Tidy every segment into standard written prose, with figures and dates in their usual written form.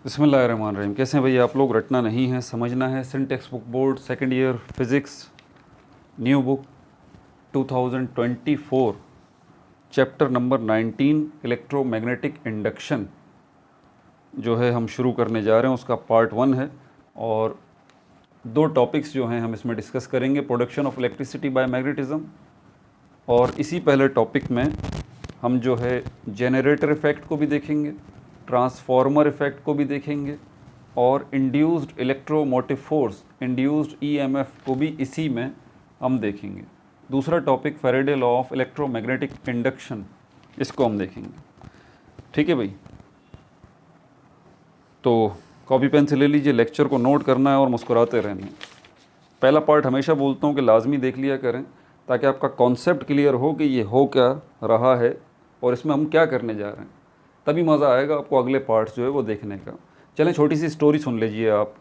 बिस्मिल्लाहिर्रहमानिर्रहीम। कैसे हैं भैया आप लोग? रटना नहीं है, समझना है। Sindh textbook board second year physics new book 2024 chapter number 19 electromagnetic induction जो है हम शुरू करने जा रहे हैं। उसका पार्ट 1 है और दो टॉपिक्स जो हैं हम इसमें डिस्कस करेंगे, production of electricity bye magnetism, और इसी पहले टॉपिक में हम जो है जेनरेटर इफ़ेक्ट को भी देखेंगे, ट्रांसफार्मर इफ़ेक्ट को भी देखेंगे और induced electromotive force, induced EMF को भी इसी में हम देखेंगे। दूसरा topic Faraday law of electromagnetic induction, इसको हम देखेंगे। ठीक है भाई, तो कॉपी पेन से ले लीजिए, लेक्चर को नोट करना है और मुस्कुराते रहना है। पहला पार्ट हमेशा बोलता हूँ कि लाजमी देख लिया करें ताकि आपका कॉन्सेप्ट क्लियर हो कि ये हो क्या रहा है और इसमें हम क्या करने जा रहे हैं, तभी मज़ा आएगा आपको अगले पार्ट्स जो है वो देखने का। चलें, छोटी सी स्टोरी सुन लीजिए आप।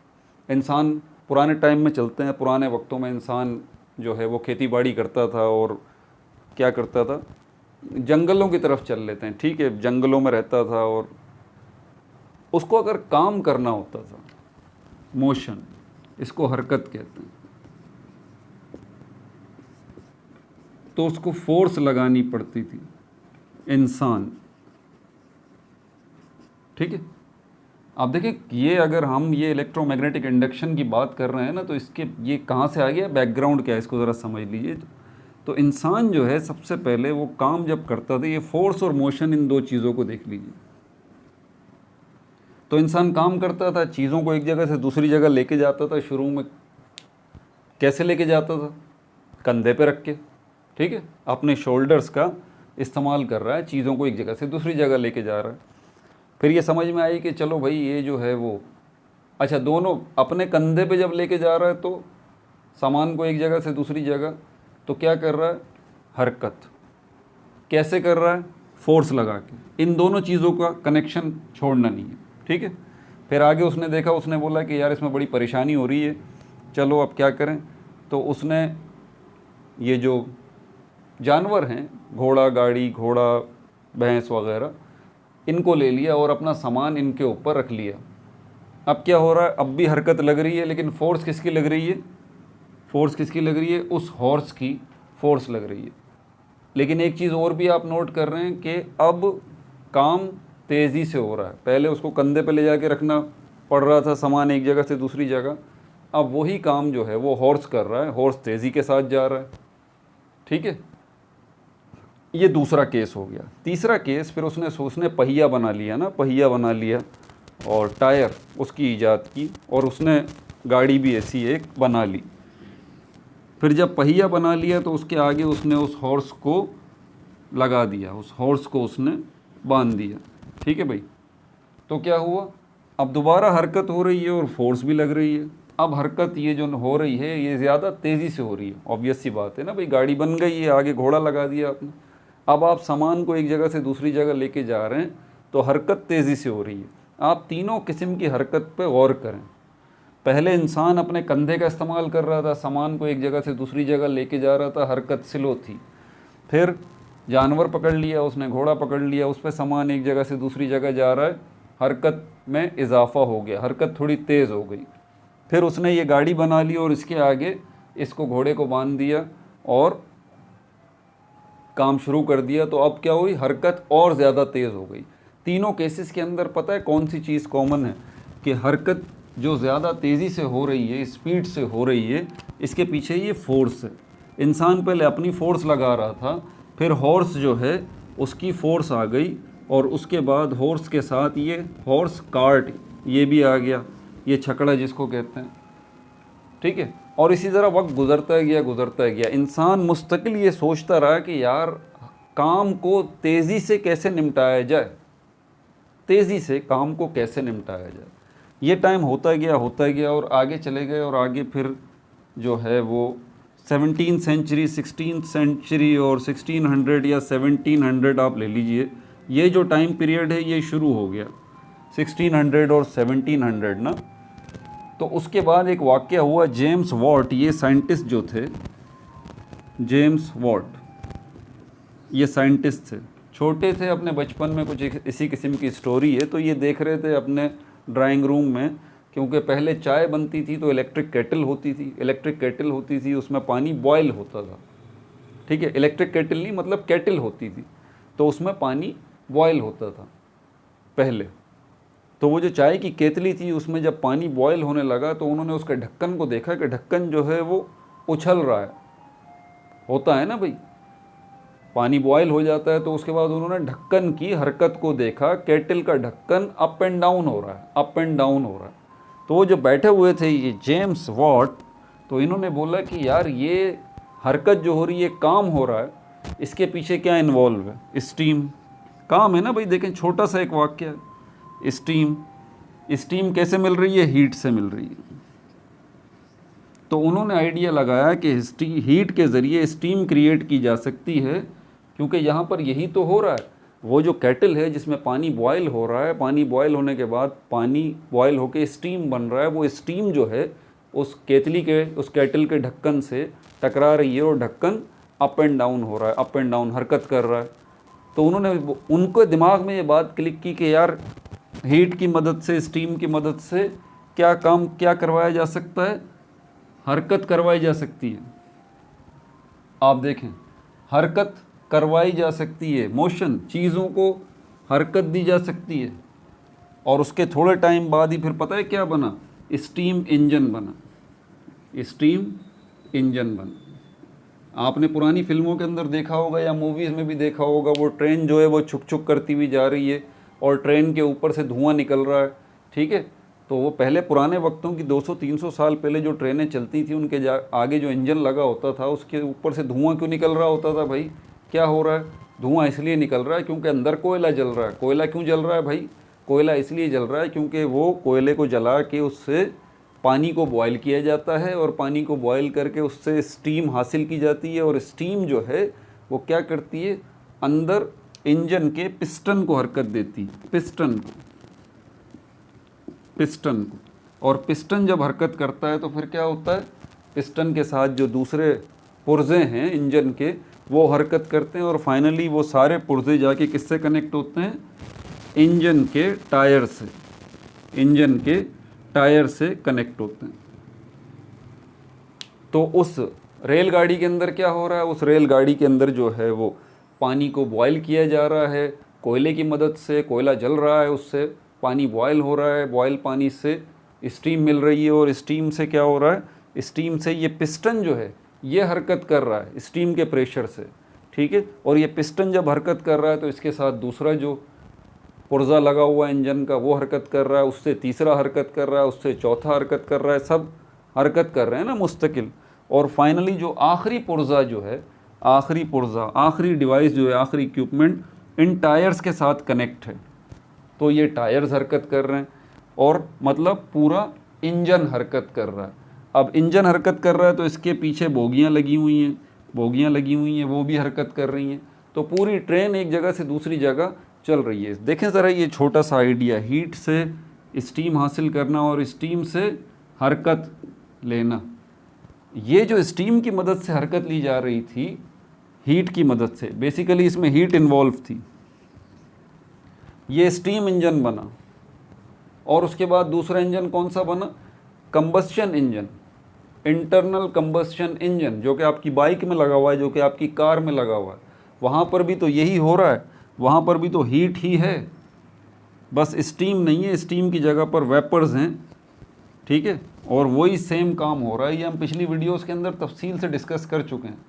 इंसान पुराने टाइम में चलते हैं। पुराने वक्तों में इंसान जो है वो खेती बाड़ी करता था और क्या करता था, जंगलों की तरफ चल लेते हैं। ठीक है, जंगलों में रहता था और उसको अगर काम करना होता था, मोशन, इसको हरकत कहते हैं, तो उसको फोर्स लगानी पड़ती थी इंसान। ठीक है, आप देखिए, ये अगर हम ये इलेक्ट्रोमैग्नेटिक इंडक्शन की बात कर रहे हैं ना, तो इसके ये कहाँ से आ गया, बैकग्राउंड क्या है, इसको ज़रा समझ लीजिए। तो इंसान जो है सबसे पहले वो काम जब करता था, ये फोर्स और मोशन, इन दो चीज़ों को देख लीजिए। तो इंसान काम करता था, चीज़ों को एक जगह से दूसरी जगह लेके जाता था। शुरू में कैसे लेके जाता था? कंधे पे रख के। ठीक है, अपने शोल्डर्स का इस्तेमाल कर रहा है, चीज़ों को एक जगह से दूसरी जगह लेके जा रहा है। फिर ये समझ में आई कि चलो भाई ये जो है वो, अच्छा, दोनों अपने कंधे पे जब लेके जा रहा है तो सामान को एक जगह से दूसरी जगह, तो क्या कर रहा है? हरकत। कैसे कर रहा है? फोर्स लगा के। इन दोनों चीज़ों का कनेक्शन छोड़ना नहीं है। ठीक है, फिर आगे उसने देखा, उसने बोला कि यार इसमें बड़ी परेशानी हो रही है, चलो अब क्या करें। तो उसने ये जो जानवर हैं, घोड़ा गाड़ी, घोड़ा भैंस वगैरह, इनको ले लिया और अपना सामान इनके ऊपर रख लिया। अब क्या हो रहा है? अब भी हरकत लग रही है, लेकिन फोर्स किसकी लग रही है? फोर्स किसकी लग रही है? उस हॉर्स की फोर्स लग रही है। लेकिन एक चीज़ और भी आप नोट कर रहे हैं कि अब काम तेज़ी से हो रहा है। पहले उसको कंधे पे ले जाके रखना पड़ रहा था सामान एक जगह से दूसरी जगह, अब वही काम जो है वो हॉर्स कर रहा है, हॉर्स तेज़ी के साथ जा रहा है। ठीक है, ये दूसरा केस हो गया। तीसरा केस, फिर उसने पहिया बना लिया ना, पहिया बना लिया और टायर उसकी ईजाद की, और उसने गाड़ी भी ऐसी एक बना ली। फिर जब पहिया बना लिया तो उसके आगे उसने उस हॉर्स को लगा दिया, उस हॉर्स को उसने बांध दिया। ठीक है भाई, तो क्या हुआ? अब दोबारा हरकत हो रही है और फोर्स भी लग रही है। अब हरकत ये जो हो रही है ये ज़्यादा तेज़ी से हो रही है। ऑब्वियस सी बात है ना भाई, गाड़ी बन गई है, आगे घोड़ा लगा दिया आपने। अब आप सामान को एक जगह से दूसरी जगह लेके जा रहे हैं तो हरकत तेज़ी से हो रही है। आप तीनों किस्म की हरकत पे गौर करें। पहले इंसान अपने कंधे का इस्तेमाल कर रहा था, सामान को एक जगह से दूसरी जगह लेके जा रहा था, हरकत स्लो थी। फिर जानवर पकड़ लिया उसने, घोड़ा पकड़ लिया, उस पर सामान एक जगह से दूसरी जगह जा रहा है, हरकत में इजाफा हो गया, हरकत थोड़ी तेज़ हो गई। फिर उसने ये गाड़ी बना ली और इसके आगे इसको, घोड़े को बांध दिया और काम शुरू कर दिया। तो अब क्या हुई? हरकत और ज़्यादा तेज़ हो गई। तीनों केसेस के अंदर पता है कौन सी चीज़ कॉमन है? कि हरकत जो ज़्यादा तेज़ी से हो रही है, स्पीड से हो रही है, इसके पीछे ये फोर्स है। इंसान पहले अपनी फ़ोर्स लगा रहा था, फिर हॉर्स जो है उसकी फ़ोर्स आ गई, और उसके बाद हॉर्स के साथ ये हॉर्स कार्ट ये भी आ गया, ये छकड़ा जिसको कहते हैं। ठीक है, और इसी तरह वक्त गुजरता गया। इंसान मुस्तकिल ये सोचता रहा कि यार काम को तेज़ी से कैसे निपटाया जाए, तेज़ी से काम को कैसे निपटाया जाए। ये टाइम होता गया और आगे चले गए, और आगे फिर जो है वो 17th सेंचुरी, 16th सेंचुरी और 1600 या 1700 आप ले लीजिए, ये जो टाइम पीरियड है ये शुरू हो गया 1600 और 1700 ना। तो उसके बाद एक वाक़या हुआ, जेम्स वॉट, ये साइंटिस्ट जो थे, जेम्स वॉट ये साइंटिस्ट थे, छोटे थे, अपने बचपन में कुछ इसी किस्म की स्टोरी है। तो ये देख रहे थे अपने ड्राइंग रूम में, क्योंकि पहले चाय बनती थी तो इलेक्ट्रिक केटल होती थी, इलेक्ट्रिक केटल होती थी, उसमें पानी बॉयल होता था, ठीक है, इलेक्ट्रिक केटल नहीं मतलब केटल होती थी, तो उसमें पानी बॉयल होता था पहले। तो वो जो चाय की केतली थी उसमें जब पानी बॉयल होने लगा तो उन्होंने उसके ढक्कन को देखा कि ढक्कन जो है वो उछल रहा है, होता है ना भाई, पानी बॉयल हो जाता है। तो उसके बाद उन्होंने ढक्कन की हरकत को देखा, केटल का ढक्कन अप एंड डाउन हो रहा है, अप एंड डाउन हो रहा है। तो वो जो बैठे हुए थे ये जेम्स वॉट, तो इन्होंने बोला कि यार ये हरकत जो हो रही है, काम हो रहा है, इसके पीछे क्या इन्वॉल्व है? स्टीम, काम है ना भाई। देखें छोटा सा एक वाक्य है, स्टीम, स्टीम कैसे मिल रही है? हीट से मिल रही है। तो उन्होंने आइडिया लगाया कि हीट के ज़रिए स्टीम क्रिएट की जा सकती है, क्योंकि यहाँ पर यही तो हो रहा है। वो जो केटल है जिसमें पानी बॉयल हो रहा है, पानी बॉयल होने के बाद पानी बॉयल होके स्टीम बन रहा है, वो स्टीम जो है उस केतली के, उस केटल के ढक्कन से टकरा रही है और ढक्कन अप एंड डाउन हो रहा है, अप एंड डाउन हरकत कर रहा है। तो उन्होंने, उनके दिमाग में ये बात क्लिक की कि यार हीट की मदद से, स्टीम की मदद से क्या काम, क्या करवाया जा सकता है? हरकत करवाई जा सकती है। आप देखें, हरकत करवाई जा सकती है, मोशन, चीज़ों को हरकत दी जा सकती है। और उसके थोड़े टाइम बाद ही फिर पता है क्या बना? स्टीम इंजन बना, स्टीम इंजन बना। आपने पुरानी फिल्मों के अंदर देखा होगा या मूवीज़ में भी देखा होगा, वो ट्रेन जो है वो छुक छुक करती हुई जा रही है और ट्रेन के ऊपर से धुआं निकल रहा है, ठीक है। तो वो पहले पुराने वक्तों की 200-300 साल पहले जो ट्रेनें चलती थी, उनके आगे जो इंजन लगा होता था उसके ऊपर से धुआं क्यों निकल रहा होता था भाई? क्या हो रहा है? धुआं इसलिए निकल रहा है क्योंकि अंदर कोयला जल रहा है। कोयला क्यों जल रहा है भाई? कोयला इसलिए जल रहा है क्योंकि वो कोयले को जला के उससे पानी को बॉयल किया जाता है और पानी को बॉयल करके उससे स्टीम हासिल की जाती है। और स्टीम जो है वो क्या करती है? अंदर इंजन के पिस्टन को हरकत देती है, पिस्टन को, पिस्टन को। और पिस्टन जब हरकत करता है तो फिर क्या होता है? पिस्टन के साथ जो दूसरे पुर्जे हैं इंजन के, वो हरकत करते हैं और फाइनली वो सारे पुर्जे जाके किससे कनेक्ट होते हैं? इंजन के टायर से, इंजन के टायर से कनेक्ट होते हैं। तो उस रेलगाड़ी के अंदर क्या हो रहा है? उस रेलगाड़ी के अंदर जो है वो पानी को बॉयल किया जा रहा है कोयले की मदद से, कोयला जल रहा है, उससे पानी बॉयल हो रहा है, बॉयल पानी से स्टीम मिल रही है और स्टीम से क्या हो रहा है? स्टीम से ये पिस्टन जो है ये हरकत कर रहा है स्टीम के प्रेशर से, ठीक है। और ये पिस्टन जब हरकत कर रहा है तो इसके साथ दूसरा जो पुर्जा लगा हुआ है इंजन का वो हरकत कर रहा है, उससे तीसरा हरकत कर रहा है, उससे चौथा हरकत कर रहा है, सब हरकत कर रहे हैं ना मुस्तकिल। और फाइनली जो आखिरी पुर्जा जो है, आखिरी पुर्जा, आखिरी डिवाइस जो है, आखिरी इक्विपमेंट इन टायर्स के साथ कनेक्ट है। तो ये टायर्स हरकत कर रहे हैं और मतलब पूरा इंजन हरकत कर रहा है। अब इंजन हरकत कर रहा है तो इसके पीछे बोगियां लगी हुई हैं, बोगियां लगी हुई हैं, वो भी हरकत कर रही हैं। तो पूरी ट्रेन एक जगह से दूसरी जगह चल रही है। देखें ज़रा ये छोटा सा आइडिया, हीट से स्टीम हासिल करना और स्टीम से हरकत लेना। ये जो स्टीम की मदद से हरकत ली जा रही थी, हीट की मदद से, बेसिकली इसमें हीट इन्वॉल्व थी। ये स्टीम इंजन बना और उसके बाद दूसरा इंजन कौन सा बना? Combustion engine, internal combustion engine, जो कि आपकी बाइक में लगा हुआ है, जो कि आपकी कार में लगा हुआ है। वहाँ पर भी तो यही हो रहा है, वहाँ पर भी तो हीट ही है, बस स्टीम नहीं है, स्टीम की जगह पर वेपर्स हैं, ठीक है। और वही सेम काम हो रहा है, ये हम पिछली वीडियोस के अंदर तफसील से डिस्कस कर चुके हैं।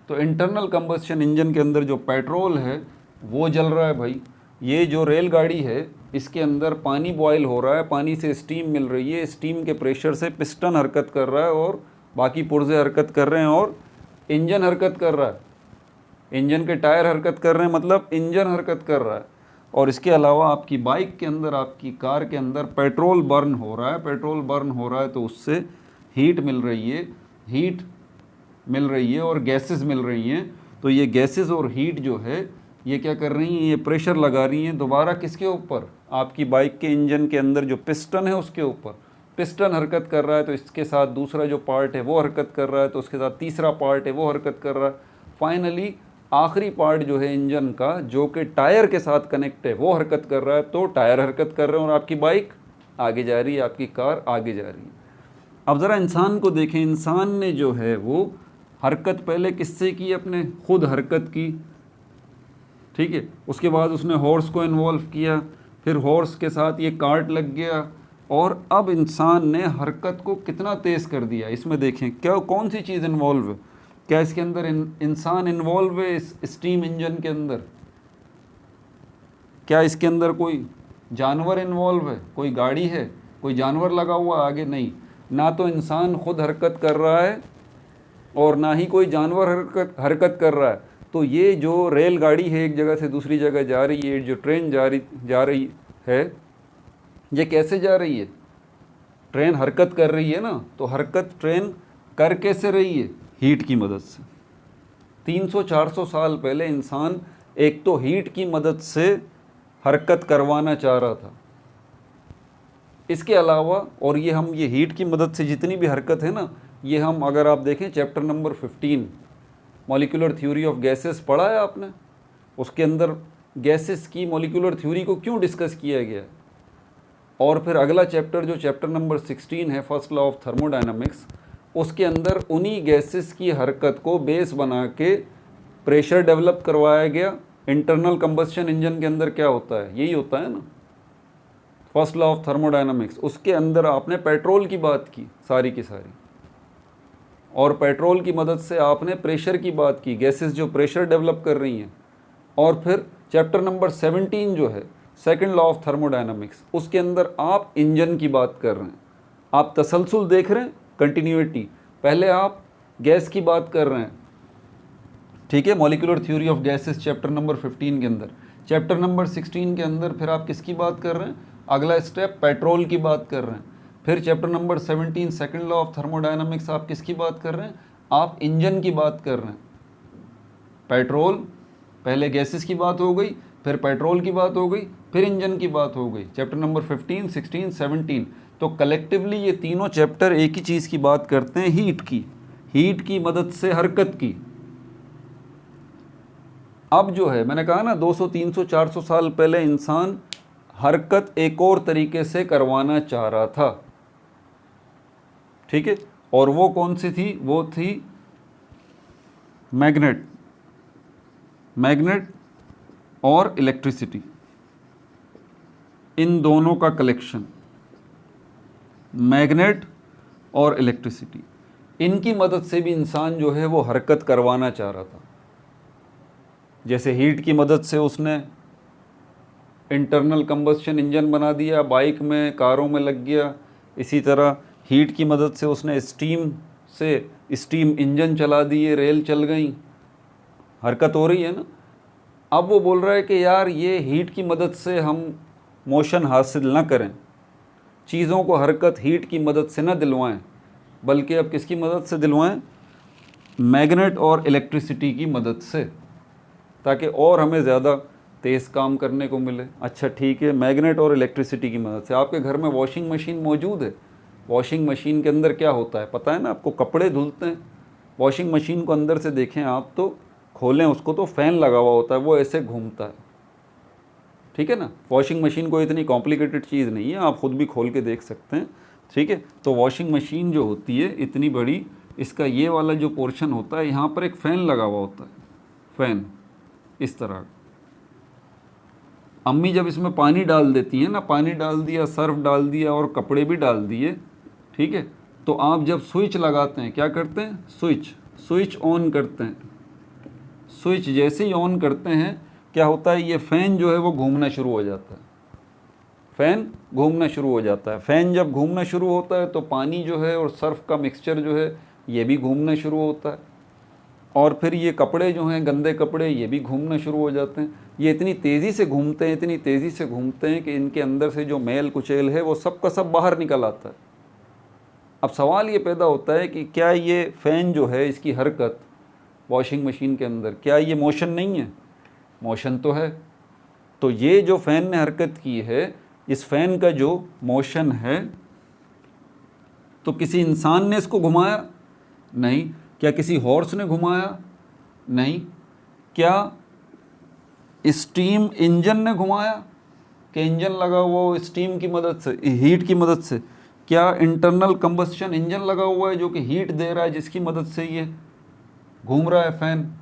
तो इंटरनल कंबस्शन इंजन के अंदर जो पेट्रोल है वो जल रहा है भाई। ये जो रेलगाड़ी है इसके अंदर पानी बॉयल हो रहा है, पानी से स्टीम मिल रही है, स्टीम के प्रेशर से पिस्टन हरकत कर रहा है और बाकी पुर्जे हरकत कर रहे हैं और इंजन हरकत कर रहा है, इंजन के टायर हरकत कर रहे हैं, मतलब इंजन हरकत कर रहा है। और इसके अलावा आपकी बाइक के अंदर, आपकी कार के अंदर पेट्रोल बर्न हो रहा है, पेट्रोल बर्न हो रहा है तो उससे हीट मिल रही है, हीट मिल रही है और गैसेस मिल रही हैं। तो ये गैसेस और हीट जो है ये क्या कर रही हैं? ये प्रेशर लगा रही हैं दोबारा किसके ऊपर? आपकी बाइक के इंजन के अंदर जो पिस्टन है उसके ऊपर। पिस्टन हरकत कर रहा है तो इसके साथ दूसरा जो पार्ट है वो हरकत कर रहा है, तो उसके साथ तीसरा पार्ट है वो हरकत कर रहा है। फाइनली आखिरी पार्ट जो है इंजन का, जो कि टायर के साथ कनेक्ट है, वो हरकत कर रहा है, तो टायर हरकत कर रहे हैं और आपकी बाइक आगे जा रही है, आपकी कार आगे जा रही है। अब ज़रा इंसान को देखें, इंसान ने जो है वो हरकत पहले किससे की, अपने खुद हरकत की, ठीक है, उसके बाद उसने हॉर्स को इन्वॉल्व किया, फिर हॉर्स के साथ ये कार्ट लग गया, और अब इंसान ने हरकत को कितना तेज़ कर दिया। इसमें देखें क्या कौन सी चीज़ इन्वॉल्व है, क्या इसके अंदर इंसान इन्वॉल्व है इस स्टीम इंजन के अंदर, क्या इसके अंदर कोई जानवर इन्वॉल्व है, कोई गाड़ी है, कोई जानवर लगा हुआ आगे, नहीं, ना तो इंसान खुद हरकत कर रहा है और ना ही कोई जानवर हरकत कर रहा है। तो ये जो रेलगाड़ी है एक जगह से दूसरी जगह जा रही है, जो ट्रेन जा रही है, ये कैसे जा रही है, ट्रेन हरकत कर रही है ना, तो हरकत ट्रेन कर कैसे रही है, हीट की मदद से। 300-400 साल पहले इंसान एक तो हीट की मदद से हरकत करवाना चाह रहा था, इसके अलावा, और ये हीट की मदद से जितनी भी हरकत है ना, ये हम अगर आप देखें chapter number 15 molecular theory of gases पढ़ा है आपने, उसके अंदर गैसेस की मॉलिक्यूलर थ्योरी को क्यों डिस्कस किया गया है। और फिर अगला चैप्टर जो चैप्टर नंबर 16 है, फर्स्ट लॉ ऑफ थर्मोडायनामिक्स, उसके अंदर उन्हीं गैसेस की हरकत को बेस बना के प्रेशर डेवलप करवाया गया। इंटरनल कंबस्शन इंजन के अंदर क्या होता है, यही होता है ना, फर्स्ट लॉ ऑफ थर्मोडायनामिक्स। उसके अंदर आपने पेट्रोल की बात की सारी की सारी, और पेट्रोल की मदद से आपने प्रेशर की बात की, गैसेस जो प्रेशर डेवलप कर रही हैं। और फिर चैप्टर नंबर 17 जो है सेकंड लॉ ऑफ थर्मोडायनामिक्स, उसके अंदर आप इंजन की बात कर रहे हैं, आप तसलसल देख रहे हैं, कंटिन्यूटी। पहले आप गैस की बात कर रहे हैं, ठीक है, molecular theory of gases chapter number 15 के अंदर। चैप्टर नंबर 16 के अंदर फिर आप किसकी बात कर रहे हैं, अगला स्टेप पेट्रोल की बात कर रहे हैं। फिर chapter number 17 second law of thermodynamics, आप किसकी बात कर रहे हैं, आप इंजन की बात कर रहे हैं। पेट्रोल, पहले गैसेस की बात हो गई, फिर पेट्रोल की बात हो गई, फिर इंजन की बात हो गई, चैप्टर नंबर 15, 16, 17। तो कलेक्टिवली ये तीनों चैप्टर एक ही चीज़ की बात करते हैं, हीट की, हीट की मदद से हरकत की। अब जो है मैंने कहा ना 200, 300, 400 साल पहले इंसान हरकत एक और तरीके से करवाना चाह रहा था, ठीक है, और वो कौन सी थी, वो थी मैग्नेट, मैग्नेट और इलेक्ट्रिसिटी, इन दोनों का कलेक्शन, मैग्नेट और इलेक्ट्रिसिटी, इनकी मदद से भी इंसान जो है वो हरकत करवाना चाह रहा था। जैसे हीट की मदद से उसने इंटरनल कंबस्शन इंजन बना दिया, बाइक में, कारों में लग गया। इसी तरह हीट की मदद से उसने स्टीम इंजन चला दिए, रेल चल गई, हरकत हो रही है ना। अब वो बोल रहा है कि यार ये हीट की मदद से हम मोशन हासिल ना करें, चीज़ों को हरकत हीट की मदद से ना दिलवाएं, बल्कि अब किसकी मदद से दिलवाएं, मैग्नेट और इलेक्ट्रिसिटी की मदद से, ताकि और हमें ज़्यादा तेज़ काम करने को मिले। अच्छा ठीक है, मैग्नेट और इलेक्ट्रिसिटी की मदद से। आपके घर में वॉशिंग मशीन मौजूद है, वॉशिंग मशीन के अंदर क्या होता है पता है ना आपको, कपड़े धुलते हैं। वॉशिंग मशीन को अंदर से देखें आप, तो खोलें उसको तो फ़ैन लगा हुआ होता है, वो ऐसे घूमता है, ठीक है ना। वॉशिंग मशीन कोई इतनी कॉम्प्लिकेटेड चीज़ नहीं है, आप ख़ुद भी खोल के देख सकते हैं, ठीक है। तो वॉशिंग मशीन जो होती है इतनी बड़ी, इसका ये वाला जो पोर्शन होता है, यहाँ पर एक फ़ैन लगा हुआ होता है, फ़ैन इस तरह। अम्मी जब इसमें पानी डाल देती हैं ना, पानी डाल दिया, सर्फ डाल दिया और कपड़े भी डाल दिए, ठीक है, तो आप जब स्विच लगाते हैं क्या करते हैं, स्विच ऑन करते हैं। स्विच जैसे ही ऑन करते हैं क्या होता है, ये फ़ैन जो है वो घूमना शुरू हो जाता है, फ़ैन घूमना शुरू हो जाता है। फ़ैन जब घूमना शुरू होता है तो पानी जो है और सर्फ का मिक्सचर जो है ये भी घूमना शुरू होता है, और फिर ये कपड़े जो हैं, गंदे कपड़े, ये भी घूमना शुरू हो जाते हैं। ये इतनी तेज़ी से घूमते हैं, इतनी तेज़ी से घूमते हैं कि इनके अंदर से जो मैल कुचैल है वो सब का सब बाहर निकल आता है। अब सवाल ये पैदा होता है कि क्या ये फ़ैन जो है, इसकी हरकत वॉशिंग मशीन के अंदर, क्या ये मोशन नहीं है, मोशन तो है। तो ये जो फ़ैन ने हरकत की है, इस फ़ैन का जो मोशन है, तो किसी इंसान ने इसको घुमाया नहीं, क्या किसी हॉर्स ने घुमाया नहीं, क्या स्टीम इंजन ने घुमाया कि इंजन लगा हुआ हो स्टीम की मदद से, हीट की मदद से? क्या इंटरनल कंबस्शन इंजन लगा हुआ है जो कि हीट दे रहा है, जिसकी मदद से ये घूम रहा है फैन?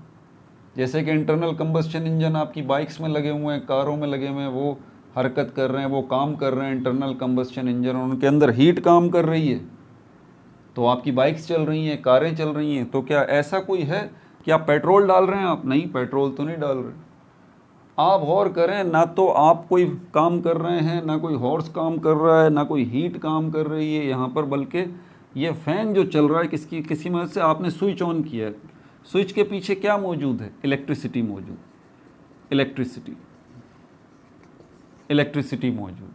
जैसे कि इंटरनल कंबस्शन इंजन आपकी बाइक्स में लगे हुए हैं, कारों में लगे हुए हैं, वो हरकत कर रहे हैं, वो काम कर रहे हैं इंटरनल कंबस्शन इंजन, और उनके अंदर हीट काम कर रही है, तो आपकी बाइक्स चल रही हैं, कारें चल रही हैं। तो क्या ऐसा कोई है कि आप पेट्रोल डाल रहे हैं? आप नहीं, पेट्रोल तो नहीं डाल रहे। आप गौर करें, ना तो आप कोई काम कर रहे हैं, ना कोई हॉर्स काम कर रहा है, ना कोई हीट काम कर रही है यहाँ पर, बल्कि ये फ़ैन जो चल रहा है किसी मदद से आपने स्विच ऑन किया है। स्विच के पीछे क्या मौजूद है? इलेक्ट्रिसिटी मौजूद, इलेक्ट्रिसिटी मौजूद।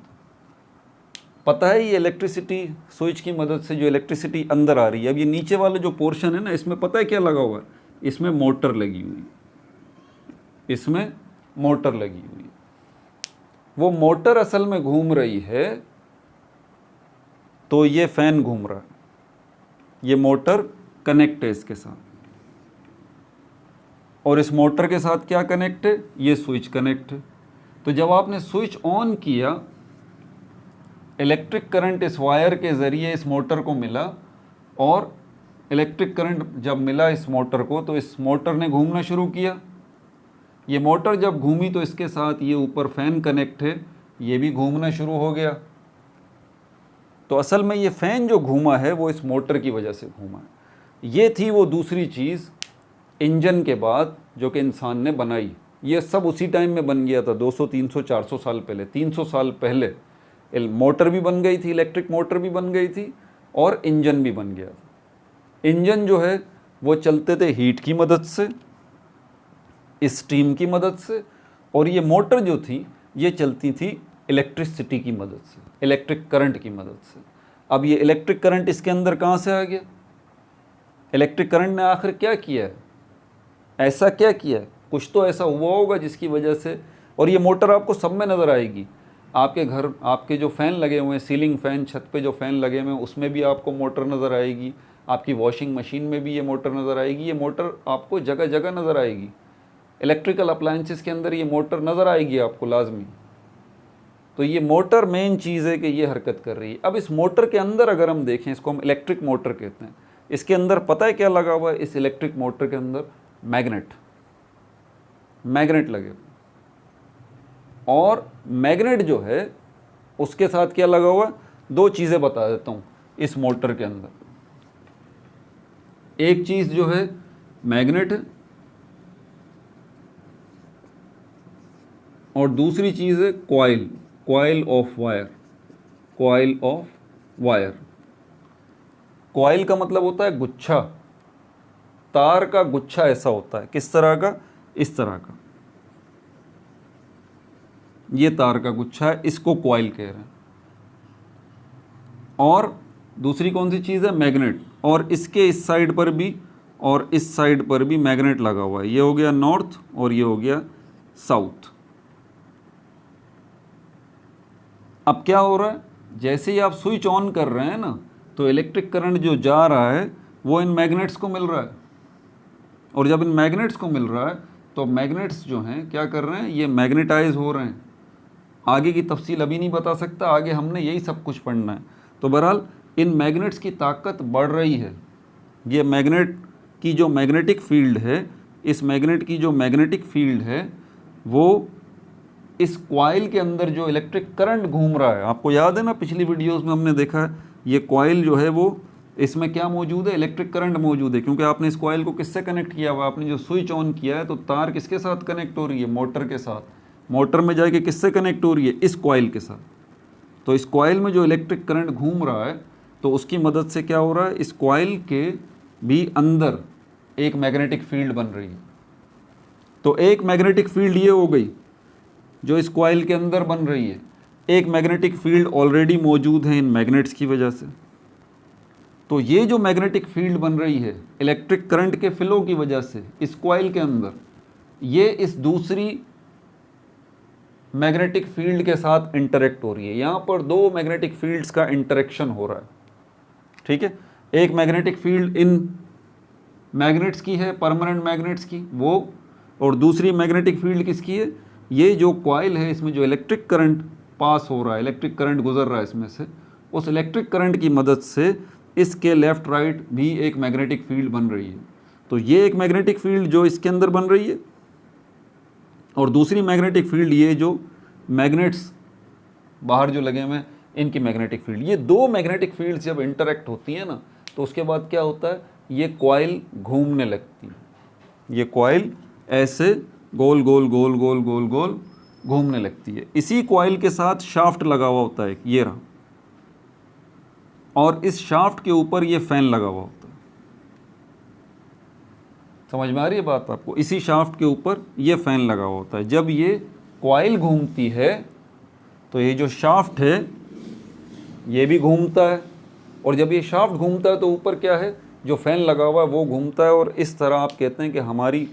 पता है ये इलेक्ट्रिसिटी, स्विच की मदद से जो इलेक्ट्रिसिटी अंदर आ रही है, अब ये नीचे वाला जो पोर्शन है ना, इसमें पता है क्या लगा हुआ है? इसमें मोटर लगी हुई है, इसमें मोटर लगी हुई है। वो मोटर असल में घूम रही है, तो ये फैन घूम रहा है, ये मोटर कनेक्ट है इसके साथ, और इस मोटर के साथ क्या कनेक्ट है? ये स्विच कनेक्ट है। तो जब आपने स्विच ऑन किया, इलेक्ट्रिक करंट इस वायर के ज़रिए इस मोटर को मिला, और इलेक्ट्रिक करंट जब मिला इस मोटर को, तो इस मोटर ने घूमना शुरू किया। ये मोटर जब घूमी तो इसके साथ ये ऊपर फैन कनेक्ट है, ये भी घूमना शुरू हो गया। तो असल में ये फ़ैन जो घूमा है वो इस मोटर की वजह से घूमा है। ये थी वो दूसरी चीज़ इंजन के बाद जो कि इंसान ने बनाई। ये सब उसी टाइम में बन गया था, 200, 300, 400 साल पहले, 300 साल पहले मोटर भी बन गई थी, इलेक्ट्रिक मोटर भी बन गई थी, और इंजन भी बन गया था। इंजन जो है वो चलते थे हीट की मदद से, स्टीम की मदद से, और ये मोटर जो थी ये चलती थी इलेक्ट्रिसिटी की मदद से, इलेक्ट्रिक करंट की मदद से। अब ये इलेक्ट्रिक करंट इसके अंदर कहाँ से आ गया? इलेक्ट्रिक करंट ने आखिर क्या किया है? ऐसा क्या किया है? कुछ तो ऐसा हुआ होगा जिसकी वजह से। और ये मोटर आपको सब में नज़र आएगी। आपके घर, आपके जो फ़ैन लगे हुए हैं, सीलिंग फ़ैन, छत पे जो फ़ैन लगे हुए हैं, उसमें भी आपको मोटर नज़र आएगी। आपकी वॉशिंग मशीन में भी ये मोटर नज़र आएगी। ये मोटर आपको जगह जगह नज़र आएगी। इलेक्ट्रिकल अप्लायंसेस के अंदर ये मोटर नज़र आएगी आपको लाजमी। तो ये मोटर मेन चीज़ है कि ये हरकत कर रही है। अब इस मोटर के अंदर अगर हम देखें, इसको हम इलेक्ट्रिक मोटर कहते हैं। इसके अंदर पता है क्या लगा हुआ है? इस इलेक्ट्रिक मोटर के अंदर मैग्नेट लगे। और मैग्नेट जो है उसके साथ क्या लगा हुआ? दो चीज़ें बता देता हूँ इस मोटर के अंदर। एक चीज़ जो है मैग्नेट है, और दूसरी चीज़ है कॉइल ऑफ वायर। कॉइल का मतलब होता है गुच्छा, तार का गुच्छा ऐसा होता है। किस तरह का? इस तरह का। ये तार का गुच्छा है, इसको कॉइल कह रहे हैं। और दूसरी कौन सी चीज़ है? मैग्नेट। और इसके इस साइड पर भी और इस साइड पर भी मैग्नेट लगा हुआ है। ये हो गया नॉर्थ और ये हो गया साउथ। अब क्या हो रहा है? जैसे ही आप स्विच ऑन कर रहे हैं ना, तो इलेक्ट्रिक करंट जो जा रहा है वो इन मैग्नेट्स को मिल रहा है। और जब इन मैग्नेट्स को मिल रहा है तो मैग्नेट्स जो हैं क्या कर रहे हैं? ये मैग्नेटाइज हो रहे हैं। आगे की तफसील अभी नहीं बता सकता, आगे हमने यही सब कुछ पढ़ना है। तो बहरहाल इन मैग्नेट्स की ताकत बढ़ रही है। ये मैग्नेट की जो मैग्नेटिक फील्ड है, इस मैग्नेट की जो मैग्नेटिक फील्ड है, वो इस कॉइल के अंदर जो इलेक्ट्रिक करंट घूम रहा है, आपको याद है ना, पिछली वीडियोस में हमने देखा है, ये कॉइल जो है वो, इसमें क्या मौजूद है? इलेक्ट्रिक करंट मौजूद है। क्योंकि आपने इस कॉइल को किससे कनेक्ट किया हुआ? आपने जो स्विच ऑन किया है तो तार किसके साथ कनेक्ट हो रही है? मोटर के साथ। मोटर में जाके किससे कनेक्ट हो रही है? इस कॉइल के साथ। तो इस कॉइल में जो इलेक्ट्रिक करंट घूम रहा है, तो उसकी मदद से क्या हो रहा है? इस कॉइल के भी अंदर एक मैग्नेटिक फील्ड बन रही है। तो एक मैग्नेटिक फील्ड ये हो गई जो इस कॉइल के अंदर बन रही है। एक मैग्नेटिक फील्ड ऑलरेडी मौजूद है इन मैग्नेट्स की वजह से। तो ये जो मैग्नेटिक फील्ड बन रही है इलेक्ट्रिक करंट के फ्लो की वजह से इस कॉइल के अंदर, ये इस दूसरी मैग्नेटिक फील्ड के साथ इंटरेक्ट हो रही है। यहाँ पर दो मैग्नेटिक फील्ड्स का इंटरेक्शन हो रहा है, ठीक है। एक मैग्नेटिक फील्ड इन मैग्नेट्स की है, परमानेंट मैग्नेट्स की, वो, और दूसरी मैग्नेटिक फील्ड किसकी है? ये जो कॉइल है इसमें जो इलेक्ट्रिक करंट पास हो रहा है, इलेक्ट्रिक करंट गुजर रहा है इसमें से, उस इलेक्ट्रिक करंट की मदद से इसके लेफ़्ट राइट भी एक मैग्नेटिक फील्ड बन रही है। तो ये एक मैग्नेटिक फील्ड जो इसके अंदर बन रही है, और दूसरी मैग्नेटिक फील्ड ये जो मैग्नेट्स बाहर जो लगे हुए हैं इनकी मैग्नेटिक फील्ड। ये दो मैग्नेटिक फील्ड जब इंटरेक्ट होती हैं ना, तो उसके बाद क्या होता है, ये कॉइल घूमने लगती है। ये कॉइल ऐसे गोल गोल गोल गोल गोल गोल घूमने लगती है। इसी कॉइल के साथ शाफ्ट लगा हुआ होता है, ये रहा, और इस शाफ्ट के ऊपर ये फैन लगा हुआ होता है। समझ में आ रही है बात आपको? इसी शाफ्ट के ऊपर ये फैन लगा हुआ होता है। जब ये कॉइल घूमती है तो ये जो शाफ्ट है ये भी घूमता है, और जब ये शाफ्ट घूमता है तो ऊपर क्या है, जो फैन लगा हुआ है वो घूमता है। और इस तरह आप कहते हैं कि हमारी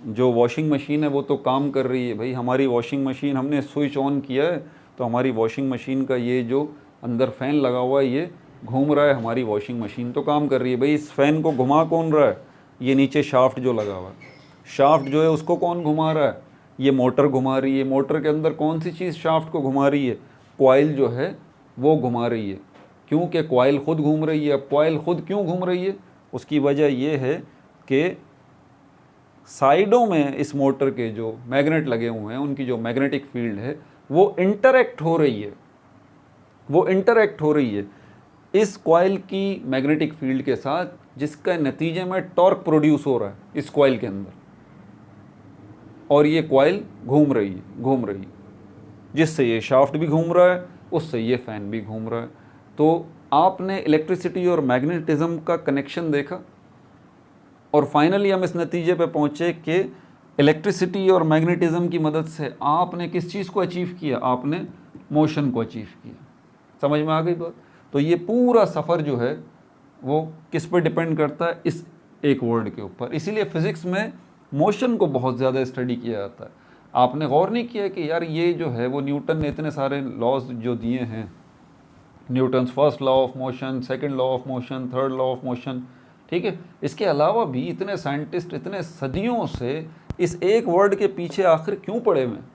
जो वॉशिंग मशीन है वो तो काम कर रही है। भाई हमारी वॉशिंग मशीन, हमने स्विच ऑन किया है तो हमारी वॉशिंग मशीन का ये जो अंदर फ़ैन लगा हुआ है ये घूम रहा है, हमारी वॉशिंग मशीन तो काम कर रही है। भाई इस फ़ैन को घुमा कौन रहा है, ये नीचे शाफ्ट जो लगा हुआ है, शाफ्ट जो है उसको कौन घुमा रहा है, ये मोटर घुमा रही है। मोटर के अंदर कौन सी चीज़ शाफ्ट को घुमा रही है, कॉइल जो है वो घुमा रही है, क्योंकि कॉइल ख़ुद घूम रही है। अब कॉइल ख़ुद क्यों घूम रही है, उसकी वजह ये है कि साइडों में इस मोटर के जो मैग्नेट लगे हुए हैं उनकी जो मैग्नेटिक फील्ड है वो इंटरेक्ट हो रही है, वो इंटरेक्ट हो रही है इस कॉइल की मैग्नेटिक फील्ड के साथ, जिसका नतीजे में टॉर्क प्रोड्यूस हो रहा है इस कॉइल के अंदर, और ये कॉइल घूम रही है, जिससे ये शाफ्ट भी घूम रहा है, उससे ये फ़ैन भी घूम रहा है। तो आपने इलेक्ट्रिसिटी और मैग्नेटिज्म का कनेक्शन देखा, और फाइनली हम इस नतीजे पे पहुँचे कि इलेक्ट्रिसिटी और मैग्नेटिज्म की मदद से आपने किस चीज़ को अचीव किया, आपने मोशन को अचीव किया। समझ में आ गई बात? तो ये पूरा सफ़र जो है वो किस पर डिपेंड करता है, इस एक वर्ड के ऊपर। इसीलिए फ़िज़िक्स में मोशन को बहुत ज़्यादा स्टडी किया जाता है। आपने गौर नहीं किया कि यार ये जो है वो न्यूटन ने इतने सारे लॉज जो दिए हैं, Newton's first law of motion, second law of motion, third law of motion, ठीक है, इसके अलावा भी इतने साइंटिस्ट इतने सदियों से इस एक वर्ड के पीछे आखिर क्यों पड़े हुए हैं।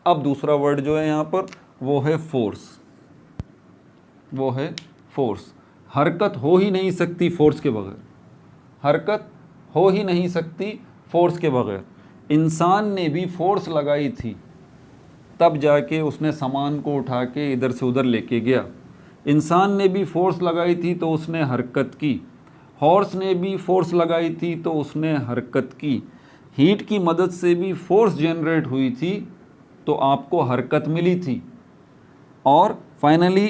अब दूसरा वर्ड जो है यहाँ पर वो है फोर्स, वो है फोर्स। हरकत हो ही नहीं सकती फोर्स के बगैर, हरकत हो ही नहीं सकती फोर्स के बगैर। इंसान ने भी फोर्स लगाई थी तब जाके उसने सामान को उठा के इधर से उधर लेके गया। इंसान ने भी फोर्स लगाई थी तो उसने हरकत की। हॉर्स ने भी फोर्स लगाई थी तो उसने हरकत की। हीट की मदद से भी फोर्स जनरेट हुई थी तो आपको हरकत मिली थी। और फाइनली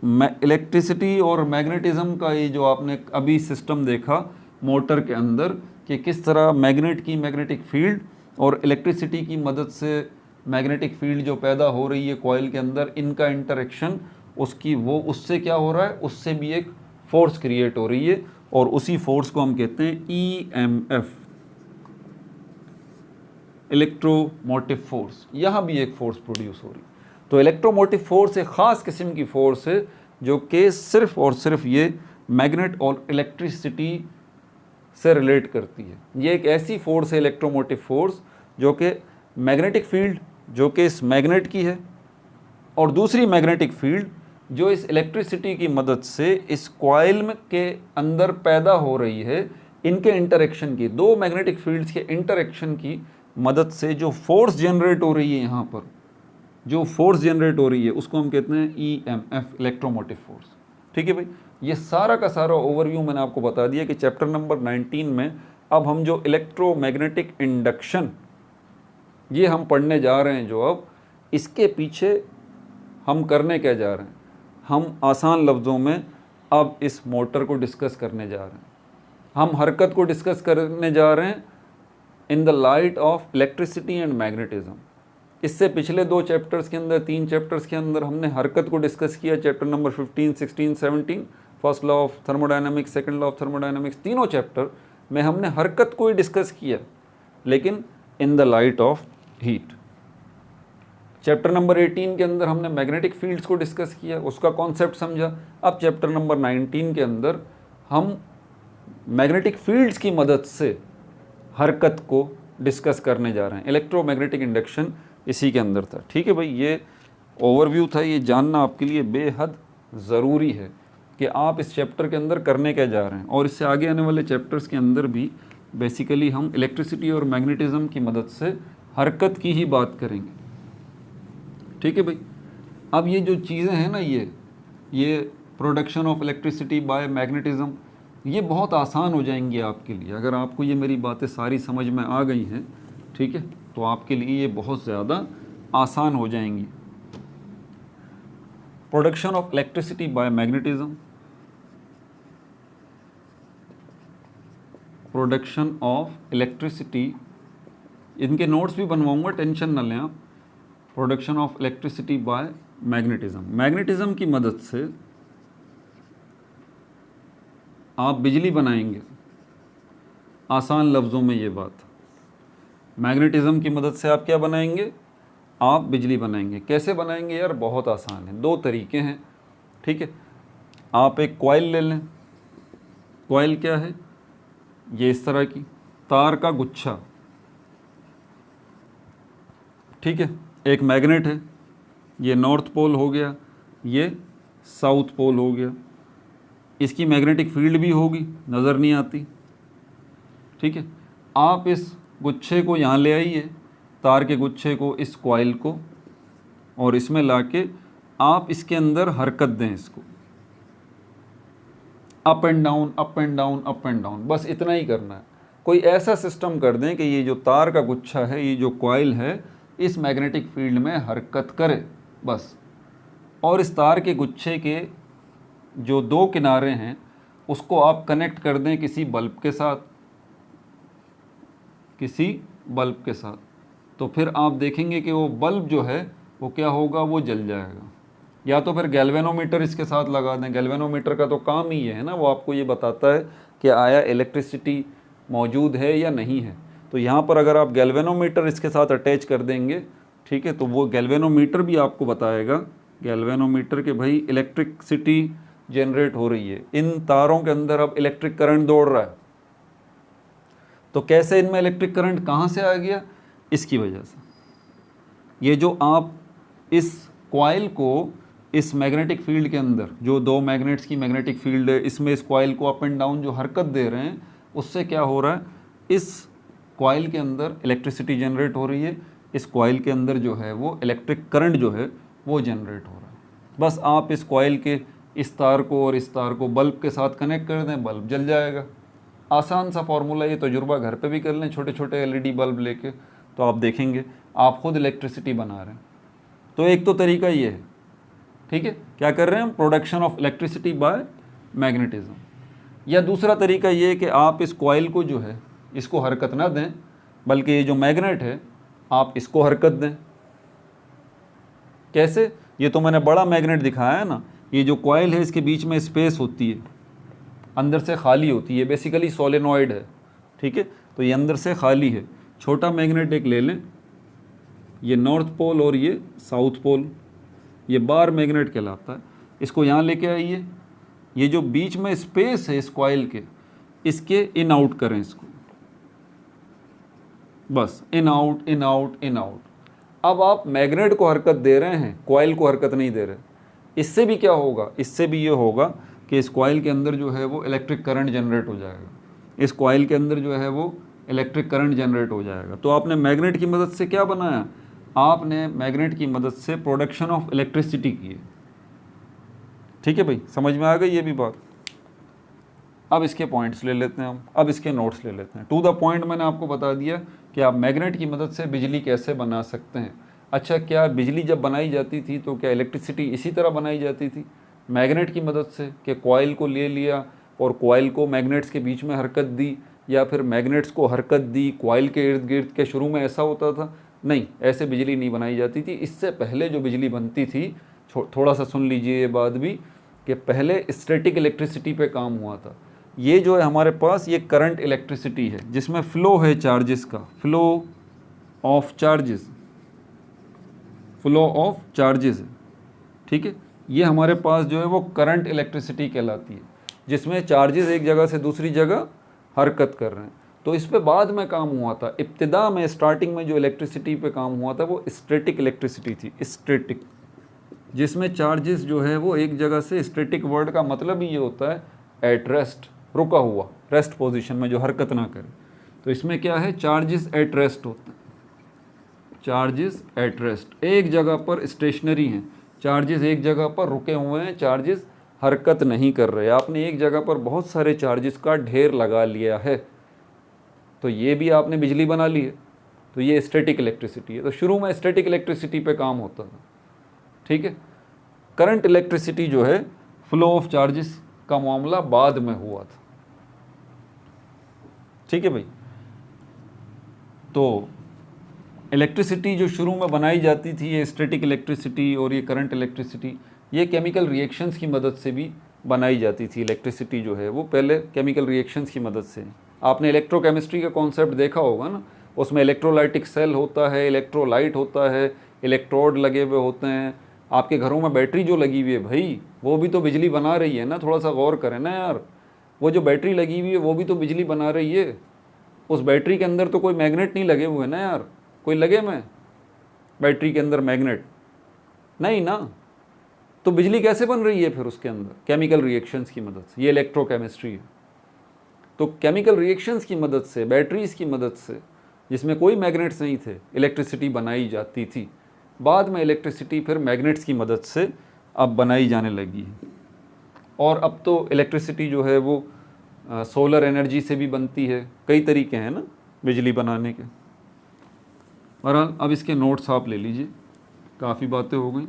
इलेक्ट्रिसिटी और मैग्नेटिज्म का ये जो आपने अभी सिस्टम देखा मोटर के अंदर, कि किस तरह मैग्नेट की मैग्नेटिक फील्ड और इलेक्ट्रिसिटी की मदद से मैग्नेटिक फील्ड जो पैदा हो रही है कॉइल के अंदर, इनका इंटरेक्शन, उसकी वो उससे क्या हो रहा है, उससे भी एक फोर्स क्रिएट हो रही है, और उसी फोर्स को हम कहते हैं EMF, इलेक्ट्रोमोटिव फोर्स। यहाँ भी एक फोर्स प्रोड्यूस हो रही है। तो इलेक्ट्रोमोटिव फोर्स एक ख़ास किस्म की फोर्स है जो कि सिर्फ और सिर्फ ये मैग्नेट और इलेक्ट्रिसिटी से रिलेट करती है। ये एक ऐसी फोर्स है इलेक्ट्रोमोटिव फोर्स जो कि मैग्नेटिक फील्ड जो कि इस मैग्नेट की है, और दूसरी मैग्नेटिक फील्ड जो इस इलेक्ट्रिसिटी की मदद से इस कॉइल के अंदर पैदा हो रही है। इनके इंटरेक्शन की, दो मैग्नेटिक फील्ड्स के इंटरेक्शन की मदद से जो फोर्स जनरेट हो रही है, यहाँ पर जो फोर्स जनरेट हो रही है उसको हम कहते हैं EMF, इलेक्ट्रोमोटिव फोर्स। ठीक है भाई, ये सारा का सारा ओवरव्यू मैंने आपको बता दिया कि चैप्टर नंबर 19 में अब हम जो इलेक्ट्रोमैग्नेटिक इंडक्शन ये हम पढ़ने जा रहे हैं, जो अब इसके पीछे हम करने क्या जा रहे हैं, हम आसान लफ्ज़ों में अब इस मोटर को डिस्कस करने जा रहे हैं, हम हरकत को डिस्कस करने जा रहे हैं in the light of electricity and magnetism. इससे पिछले दो चैप्टर्स के अंदर, तीन चैप्टर्स के अंदर हमने हरकत को डिस्कस किया, chapter number 15, 16, 17, first law of thermodynamics, second law of thermodynamics, तीनों चैप्टर में हमने हरकत को ही डिस्कस किया, लेकिन in the light of heat. Chapter number 18 के अंदर हमने मैग्नेटिक फील्ड्स को डिस्कस किया, उसका कॉन्सेप्ट समझा। अब चैप्टर नंबर 19 के अंदर हम मैग्नेटिक फील्ड्स की मदद से हरकत को डिस्कस करने जा रहे हैं। इलेक्ट्रोमैग्नेटिक इंडक्शन इसी के अंदर था। ठीक है भाई, ये ओवरव्यू था, ये जानना आपके लिए बेहद ज़रूरी है कि आप इस चैप्टर के अंदर करने क्या जा रहे हैं। और इससे आगे आने वाले चैप्टर्स के अंदर भी बेसिकली हम इलेक्ट्रिसिटी और मैग्नेटिज्म की मदद से हरकत की ही बात करेंगे। ठीक है भाई। अब ये जो चीज़ें हैं ना, ये production of electricity bye magnetism, ये बहुत आसान हो जाएंगी आपके लिए अगर आपको ये मेरी बातें सारी समझ में आ गई हैं। ठीक है, तो आपके लिए ये बहुत ज़्यादा आसान हो जाएंगी। Production of electricity bye magnetism, production of electricity, इनके नोट्स भी बनवाऊंगा, टेंशन ना लें आप। Production of electricity bye magnetism, magnetism की मदद से आप बिजली बनाएंगे। आसान लफ्ज़ों में ये बात, मैग्नेटिज्म की मदद से आप क्या बनाएंगे? आप बिजली बनाएंगे। कैसे बनाएंगे यार? बहुत आसान है, दो तरीके हैं। ठीक है, आप एक कॉइल ले लें। कॉइल क्या है? ये इस तरह की तार का गुच्छा। ठीक है, एक मैग्नेट है, ये नॉर्थ पोल हो गया, ये साउथ पोल हो गया। इसकी मैग्नेटिक फील्ड भी होगी, नज़र नहीं आती। ठीक है, आप इस गुच्छे को यहाँ ले आइए, तार के गुच्छे को, इस कॉइल को, और इसमें लाके आप इसके अंदर हरकत दें, इसको up and down, up and down, up and down, बस इतना ही करना है। कोई ऐसा सिस्टम कर दें कि ये जो तार का गुच्छा है, ये जो कॉइल है, इस मैग्नेटिक फील्ड में हरकत करे बस। और इस तार के गुच्छे के जो दो किनारे हैं उसको आप कनेक्ट कर दें किसी बल्ब के साथ, किसी बल्ब के साथ। तो फिर आप देखेंगे कि वो बल्ब जो है वो क्या होगा? वो जल जाएगा। या तो फिर गैल्वेनोमीटर इसके साथ लगा दें। गैल्वेनोमीटर का तो काम ही ये है ना, वो आपको ये बताता है कि आया इलेक्ट्रिसिटी मौजूद है या नहीं है। तो यहाँ पर अगर आप गैल्वेनोमीटर इसके साथ अटैच कर देंगे, ठीक है, तो वो गैल्वेनोमीटर भी आपको बताएगा, गैल्वेनोमीटर के भाई इलेक्ट्रिसिटी जनरेट हो रही है, इन तारों के अंदर अब इलेक्ट्रिक करंट दौड़ रहा है। तो कैसे इनमें इलेक्ट्रिक करंट कहाँ से आ गया? इसकी वजह से। ये जो आप इस कॉइल को इस मैग्नेटिक फील्ड के अंदर, जो दो मैग्नेट्स की मैग्नेटिक फील्ड है, इसमें इस कॉइल को अप एंड डाउन जो हरकत दे रहे हैं, उससे क्या हो रहा है? इस कॉइल के अंदर इलेक्ट्रिसिटी जनरेट हो रही है, इस कॉइल के अंदर जो है वो इलेक्ट्रिक करंट जो है वो जनरेट हो रहा है। बस आप इस कॉइल के इस तार को और इस तार को बल्ब के साथ कनेक्ट कर दें, बल्ब जल जाएगा। आसान सा फॉर्मूला, ये तजुर्बा घर पे भी कर लें, छोटे छोटे LED बल्ब लेके, तो आप देखेंगे आप खुद इलेक्ट्रिसिटी बना रहे हैं। तो एक तो तरीका ये है। ठीक है, क्या कर रहे हैं हम? Production of electricity bye magnetism. या दूसरा तरीका ये है कि आप इस कॉइल को जो है इसको हरकत ना दें, बल्कि ये जो मैग्नेट है आप इसको हरकत दें। कैसे? ये तो मैंने बड़ा मैग्नेट दिखाया है ना, ये जो कॉइल है इसके बीच में स्पेस होती है, अंदर से खाली होती है, बेसिकली सोलेनॉइड है। ठीक है, तो ये अंदर से खाली है। छोटा मैग्नेट एक ले लें, ये नॉर्थ पोल और ये साउथ पोल, ये बार मैग्नेट कहलाता है। इसको यहाँ लेके आइए, ये जो बीच में स्पेस है इस कॉइल के, इसके इन आउट करें इसको, बस in out, in out, in out. अब आप मैग्नेट को हरकत दे रहे हैं, कॉइल को हरकत नहीं दे रहे। इससे भी क्या होगा? इससे भी ये होगा कि इस कॉइल के अंदर जो है वो इलेक्ट्रिक करंट जनरेट हो जाएगा। इस कॉइल के अंदर जो है वो इलेक्ट्रिक करंट जनरेट हो जाएगा। तो आपने मैग्नेट की मदद से क्या बनाया? आपने मैग्नेट की मदद से प्रोडक्शन ऑफ इलेक्ट्रिसिटी की है। ठीक है भाई, समझ में आ गई ये भी बात। अब इसके पॉइंट्स ले लेते हैं हम, अब इसके नोट्स ले लेते हैं। टू द पॉइंट मैंने आपको बता दिया कि आप मैग्नेट की मदद से बिजली कैसे बना सकते हैं। अच्छा, क्या बिजली जब बनाई जाती थी तो क्या इलेक्ट्रिसिटी इसी तरह बनाई जाती थी? मैग्नेट की मदद से, कि कॉइल को ले लिया और कॉइल को मैग्नेट्स के बीच में हरकत दी, या फिर मैग्नेट्स को हरकत दी कॉइल के इर्द गिर्द, के शुरू में ऐसा होता था? नहीं, ऐसे बिजली नहीं बनाई जाती थी। इससे पहले जो बिजली बनती थी, थोड़ा सा सुन लीजिए ये बात भी, कि पहले स्टैटिक इलेक्ट्रिसिटी पे काम हुआ था। ये जो है हमारे पास, ये करंट इलेक्ट्रिसिटी है जिसमें फ़्लो है चार्जेस का, flow of charges, flow of charges है। ठीक है, ये हमारे पास जो है वो करंट इलेक्ट्रिसिटी कहलाती है, जिसमें चार्जेस एक जगह से दूसरी जगह हरकत कर रहे हैं। तो इस पे बाद में काम हुआ था। इब्तिदा में, स्टार्टिंग में जो इलेक्ट्रिसिटी पे काम हुआ था वो स्टैटिक इलेक्ट्रिसिटी थी, स्टैटिक। जिसमें चार्जेस जो है वो एक जगह से, स्टैटिक वर्ड का मतलब ही ये होता है एट रेस्ट, रुका हुआ, रेस्ट पोजीशन में जो हरकत ना करे। तो इसमें क्या है, चार्जेस एट रेस्ट होते हैं, चार्जेस एट रेस्ट, एक जगह पर स्टेशनरी हैं, चार्जेस एक जगह पर रुके हुए हैं, चार्जेस हरकत नहीं कर रहे। आपने एक जगह पर बहुत सारे चार्जेस का ढेर लगा लिया है, तो ये भी आपने बिजली बना ली है, तो ये स्टैटिक इलेक्ट्रिसिटी है। तो शुरू में स्टैटिक इलेक्ट्रिसिटी पे काम होता था, ठीक है। करंट इलेक्ट्रिसिटी जो है, फ्लो ऑफ चार्जेस का मामला बाद में हुआ था, ठीक है भाई। तो इलेक्ट्रिसिटी जो शुरू में बनाई जाती थी, ये स्टैटिक इलेक्ट्रिसिटी और ये करंट इलेक्ट्रिसिटी, ये केमिकल रिएक्शंस की मदद से भी बनाई जाती थी। इलेक्ट्रिसिटी जो है वो पहले केमिकल रिएक्शंस की मदद से। आपने इलेक्ट्रोकेमिस्ट्री का कॉन्सेप्ट देखा होगा ना, उसमें इलेक्ट्रोलाइटिक सेल होता है, इलेक्ट्रोलाइट होता है, इलेक्ट्रोड लगे हुए होते हैं। आपके घरों में बैटरी जो लगी हुई है भाई, वो भी तो बिजली बना रही है ना, थोड़ा सा गौर करें ना यार। वो जो बैटरी लगी हुई है वो भी तो बिजली बना रही है। उस बैटरी के अंदर तो कोई मैग्नेट नहीं लगे हुए ना यार, कोई लगे में बैटरी के अंदर मैग्नेट नहीं ना, तो बिजली कैसे बन रही है फिर उसके अंदर? केमिकल रिएक्शंस की मदद से। ये इलेक्ट्रोकेमिस्ट्री है। तो केमिकल रिएक्शंस की मदद से, बैटरीज की मदद से, जिसमें कोई मैग्नेट्स नहीं थे, इलेक्ट्रिसिटी बनाई जाती थी। बाद में इलेक्ट्रिसिटी फिर मैग्नेट्स की मदद से अब बनाई जाने लगी है। और अब तो इलेक्ट्रिसिटी जो है वो सोलर एनर्जी से भी बनती है। कई तरीके हैं ना बिजली बनाने के। बहरहाल अब इसके नोट्स आप ले लीजिए, काफ़ी बातें हो गई।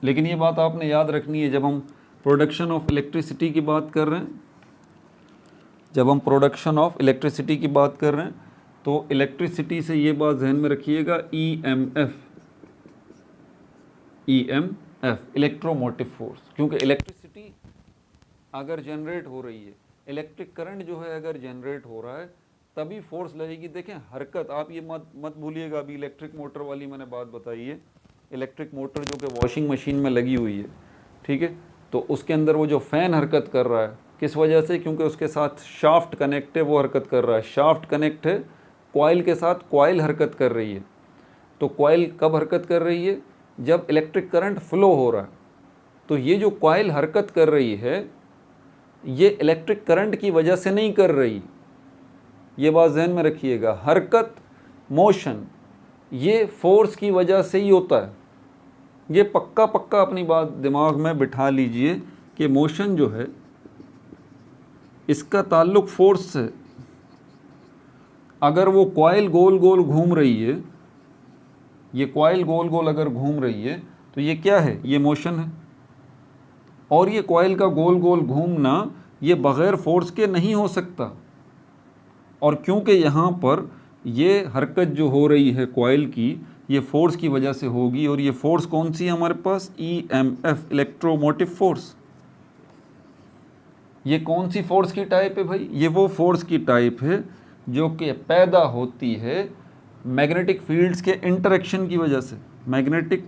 लेकिन ये बात आपने याद रखनी है, जब हम प्रोडक्शन ऑफ इलेक्ट्रिसिटी की बात कर रहे हैं, जब हम प्रोडक्शन ऑफ इलेक्ट्रिसिटी की बात कर रहे हैं, तो इलेक्ट्रिसिटी से ये बात जहन में रखिएगा, EMF, इलेक्ट्रोमोटिव फोर्स। क्योंकि इलेक्ट्रिसिटी अगर जनरेट हो रही है, इलेक्ट्रिक करंट जो है अगर जनरेट हो रहा है, तभी फोर्स लगेगी। देखें हरकत, आप ये मत भूलिएगा, अभी इलेक्ट्रिक मोटर वाली मैंने बात बताई है। इलेक्ट्रिक मोटर जो कि वॉशिंग मशीन में लगी हुई है, ठीक है, तो उसके अंदर वो जो फ़ैन हरकत कर रहा है, किस वजह से? क्योंकि उसके साथ शाफ्ट कनेक्ट है, वो हरकत कर रहा है। शाफ्ट कनेक्ट है कॉइल के साथ, कॉइल हरकत कर रही है। तो कॉइल कब हरकत कर रही है? जब इलेक्ट्रिक करंट फ्लो हो रहा है। तो ये जो कॉइल हरकत कर रही है, ये इलेक्ट्रिक करंट की वजह से नहीं कर रही, ये बात जहन में रखिएगा। हरकत, मोशन, ये फोर्स की वजह से ही होता है। ये पक्का अपनी बात दिमाग में बिठा लीजिए कि मोशन जो है इसका ताल्लुक फोर्स से। अगर वो कॉइल गोल गोल घूम रही है, ये कॉइल गोल गोल अगर घूम रही है, तो ये क्या है? ये मोशन है। और ये कॉइल का गोल गोल घूमना ये बग़ैर फोर्स के नहीं हो सकता। और क्योंकि यहाँ पर ये हरकत जो हो रही है कॉइल की, ये फोर्स की वजह से होगी। और ये फोर्स कौन सी है हमारे पास? EMF, electromotive force. ये कौन सी फोर्स की टाइप है भाई? ये वो फोर्स की टाइप है जो कि पैदा होती है मैग्नेटिक फील्ड्स के इंटरेक्शन की वजह से। Magnetic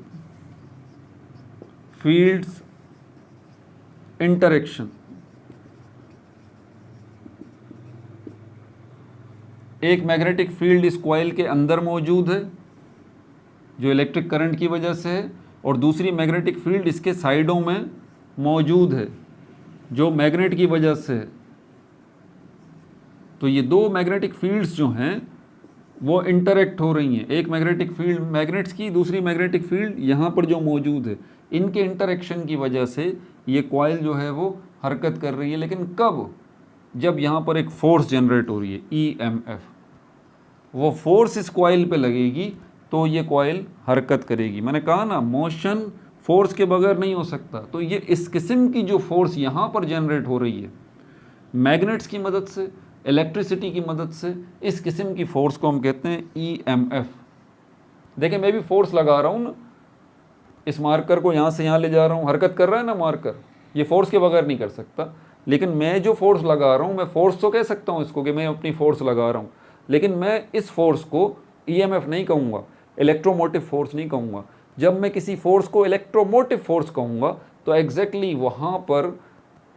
fields interaction. एक मैग्नेटिक फील्ड इस कॉइल के अंदर मौजूद है जो इलेक्ट्रिक करंट की वजह से है, और दूसरी मैग्नेटिक फील्ड इसके साइडों में मौजूद है जो मैग्नेट की वजह से है। तो ये दो मैग्नेटिक फील्ड्स जो हैं वो इंटरेक्ट हो रही हैं। एक मैग्नेटिक फील्ड मैग्नेट्स की, दूसरी मैग्नेटिक फील्ड यहाँ पर जो मौजूद है, इनके इंटरेक्शन की वजह से ये कॉइल जो है वो हरकत कर रही है। लेकिन कब? जब यहाँ पर एक फोर्स जनरेट हो रही है, EMF। वो फोर्स इस कॉइल पे लगेगी तो ये कॉइल हरकत करेगी। मैंने कहा ना, मोशन फोर्स के बगैर नहीं हो सकता। तो ये इस किस्म की जो फोर्स यहाँ पर जनरेट हो रही है मैग्नेट्स की मदद से, इलेक्ट्रिसिटी की मदद से, इस किस्म की फोर्स को हम कहते हैं EMF। देखें मैं भी फोर्स लगा रहा हूँ ना, इस मार्कर को यहाँ से यहाँ ले जा रहा हूँ, हरकत कर रहा है ना मार्कर, ये फोर्स के बगैर नहीं कर सकता। लेकिन मैं जो फोर्स लगा रहा हूँ, मैं फोर्स तो कह सकता हूँ इसको कि मैं अपनी फोर्स लगा रहा हूँ, लेकिन मैं इस फोर्स को EMF नहीं कहूँगा, इलेक्ट्रोमोटिव फोर्स नहीं कहूँगा। जब मैं किसी फोर्स को इलेक्ट्रोमोटिव फोर्स कहूँगा तो एग्जैक्टली वहाँ पर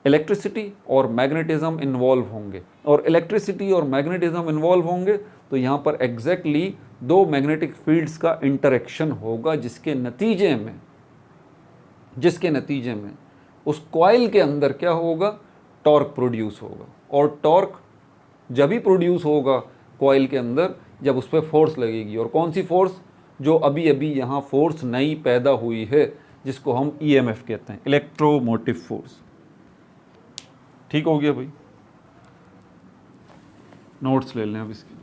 इलेक्ट्रिसिटी और मैग्नेटिज्म इन्वॉल्व होंगे, और इलेक्ट्रिसिटी और मैग्नेटिज्म इन्वॉल्व होंगे तो यहाँ पर एग्जैक्टली दो मैग्नेटिक फील्ड्स का इंटरेक्शन होगा, जिसके नतीजे में उस कॉइल के अंदर क्या होगा, टॉर्क प्रोड्यूस होगा। और टॉर्क जब ही प्रोड्यूस होगा कॉइल के अंदर जब उस पर फोर्स लगेगी, और कौन सी फोर्स, जो अभी अभी यहाँ फोर्स नई पैदा हुई है जिसको हम ईएमएफ कहते हैं, इलेक्ट्रोमोटिव फोर्स। ठीक हो गया भाई, नोट्स ले लें अब इसके।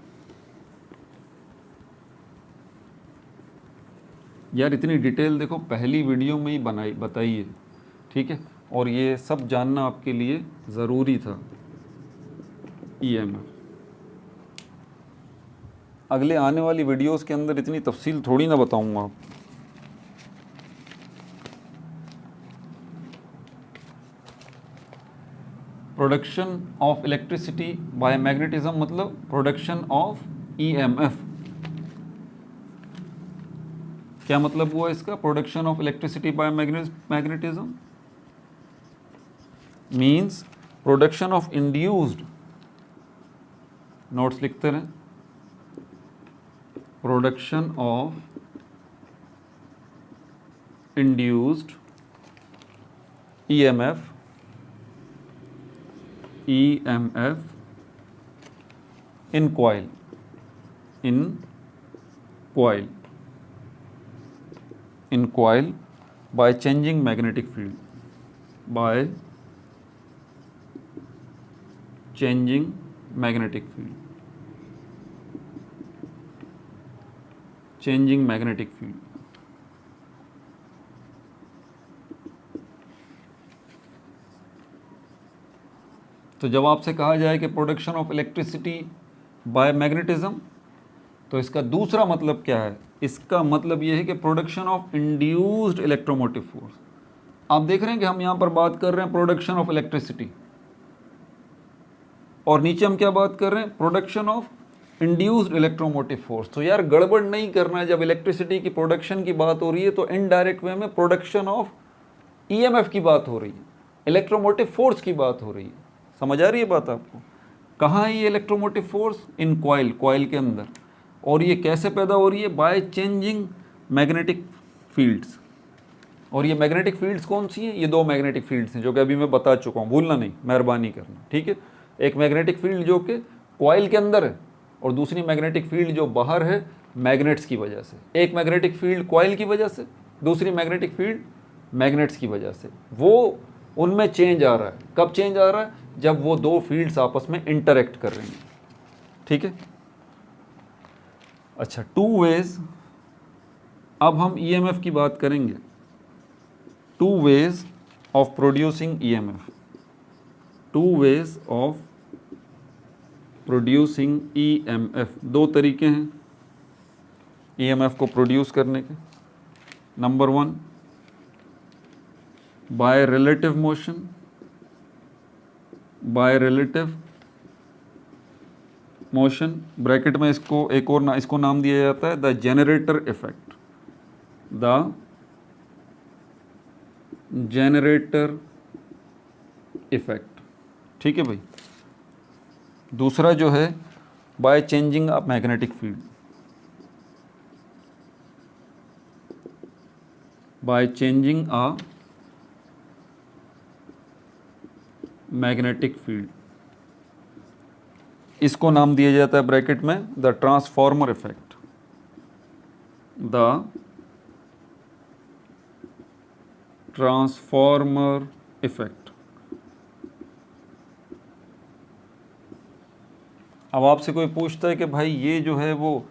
यार इतनी डिटेल देखो पहली वीडियो में ही बताई है, ठीक है, और ये सब जानना आपके लिए ज़रूरी था। ईएमएफ अगले आने वाली वीडियोस के अंदर इतनी तफसील थोड़ी ना बताऊंगा आप। Production of electricity bye magnetism मतलब प्रोडक्शन ऑफ ईएमएफ। क्या मतलब हुआ इसका, production of electricity bye magnetism means production of induced, notes लिखते रहें, production of induced EMF in coil by changing magnetic field, by changing magnetic field, changing magnetic field। तो जब आपसे कहा जाए कि production of electricity bye magnetism, तो इसका दूसरा मतलब क्या है, इसका मतलब यह है कि production of induced electromotive force. आप देख रहे हैं कि हम यहाँ पर बात कर रहे हैं प्रोडक्शन ऑफ इलेक्ट्रिसिटी, और नीचे हम क्या बात कर रहे हैं, production of induced electromotive force. तो यार गड़बड़ नहीं करना है, जब इलेक्ट्रिसिटी की प्रोडक्शन की बात हो रही है तो इनडायरेक्ट वे में प्रोडक्शन ऑफ ईएमएफ की बात हो रही है, इलेक्ट्रोमोटिव फोर्स की बात हो रही है। समझ आ रही है बात आपको? कहाँ है ये इलेक्ट्रोमोटिव फोर्स, इन कॉइल के अंदर। और ये कैसे पैदा हो रही है, बाय चेंजिंग मैग्नेटिक फील्ड्स। और ये मैग्नेटिक फील्ड्स कौन सी हैं, ये दो मैग्नेटिक फील्ड्स हैं जो कि अभी मैं बता चुका हूँ, भूलना नहीं, मेहरबानी करना, ठीक है। एक मैग्नेटिक फील्ड जो कि कॉइल के अंदर है, और दूसरी मैग्नेटिक फील्ड जो बाहर है मैग्नेट्स की वजह से। एक मैग्नेटिक फील्ड कॉइल की वजह से, दूसरी मैग्नेटिक फील्ड मैग्नेट्स की वजह से। वो उनमें चेंज आ रहा है, कब चेंज आ रहा है, जब वो दो फील्ड्स आपस में इंटरेक्ट कर रही हैं, ठीक है। अच्छा, टू वेज, अब हम ईएमएफ की बात करेंगे। Two ways of producing EMF, two ways of producing EMF, दो तरीके हैं ईएमएफ को प्रोड्यूस करने के। Number one, by relative motion, by relative motion, bracket में इसको एक और इसको नाम दिया जाता है the generator effect, the generator effect, ठीक है भाई। दूसरा जो है by changing a magnetic field, by changing a magnetic field, इसको नाम दिया जाता है ब्रैकेट में the transformer effect, the transformer effect. अब आपसे कोई पूछता है कि भाई ये जो है वो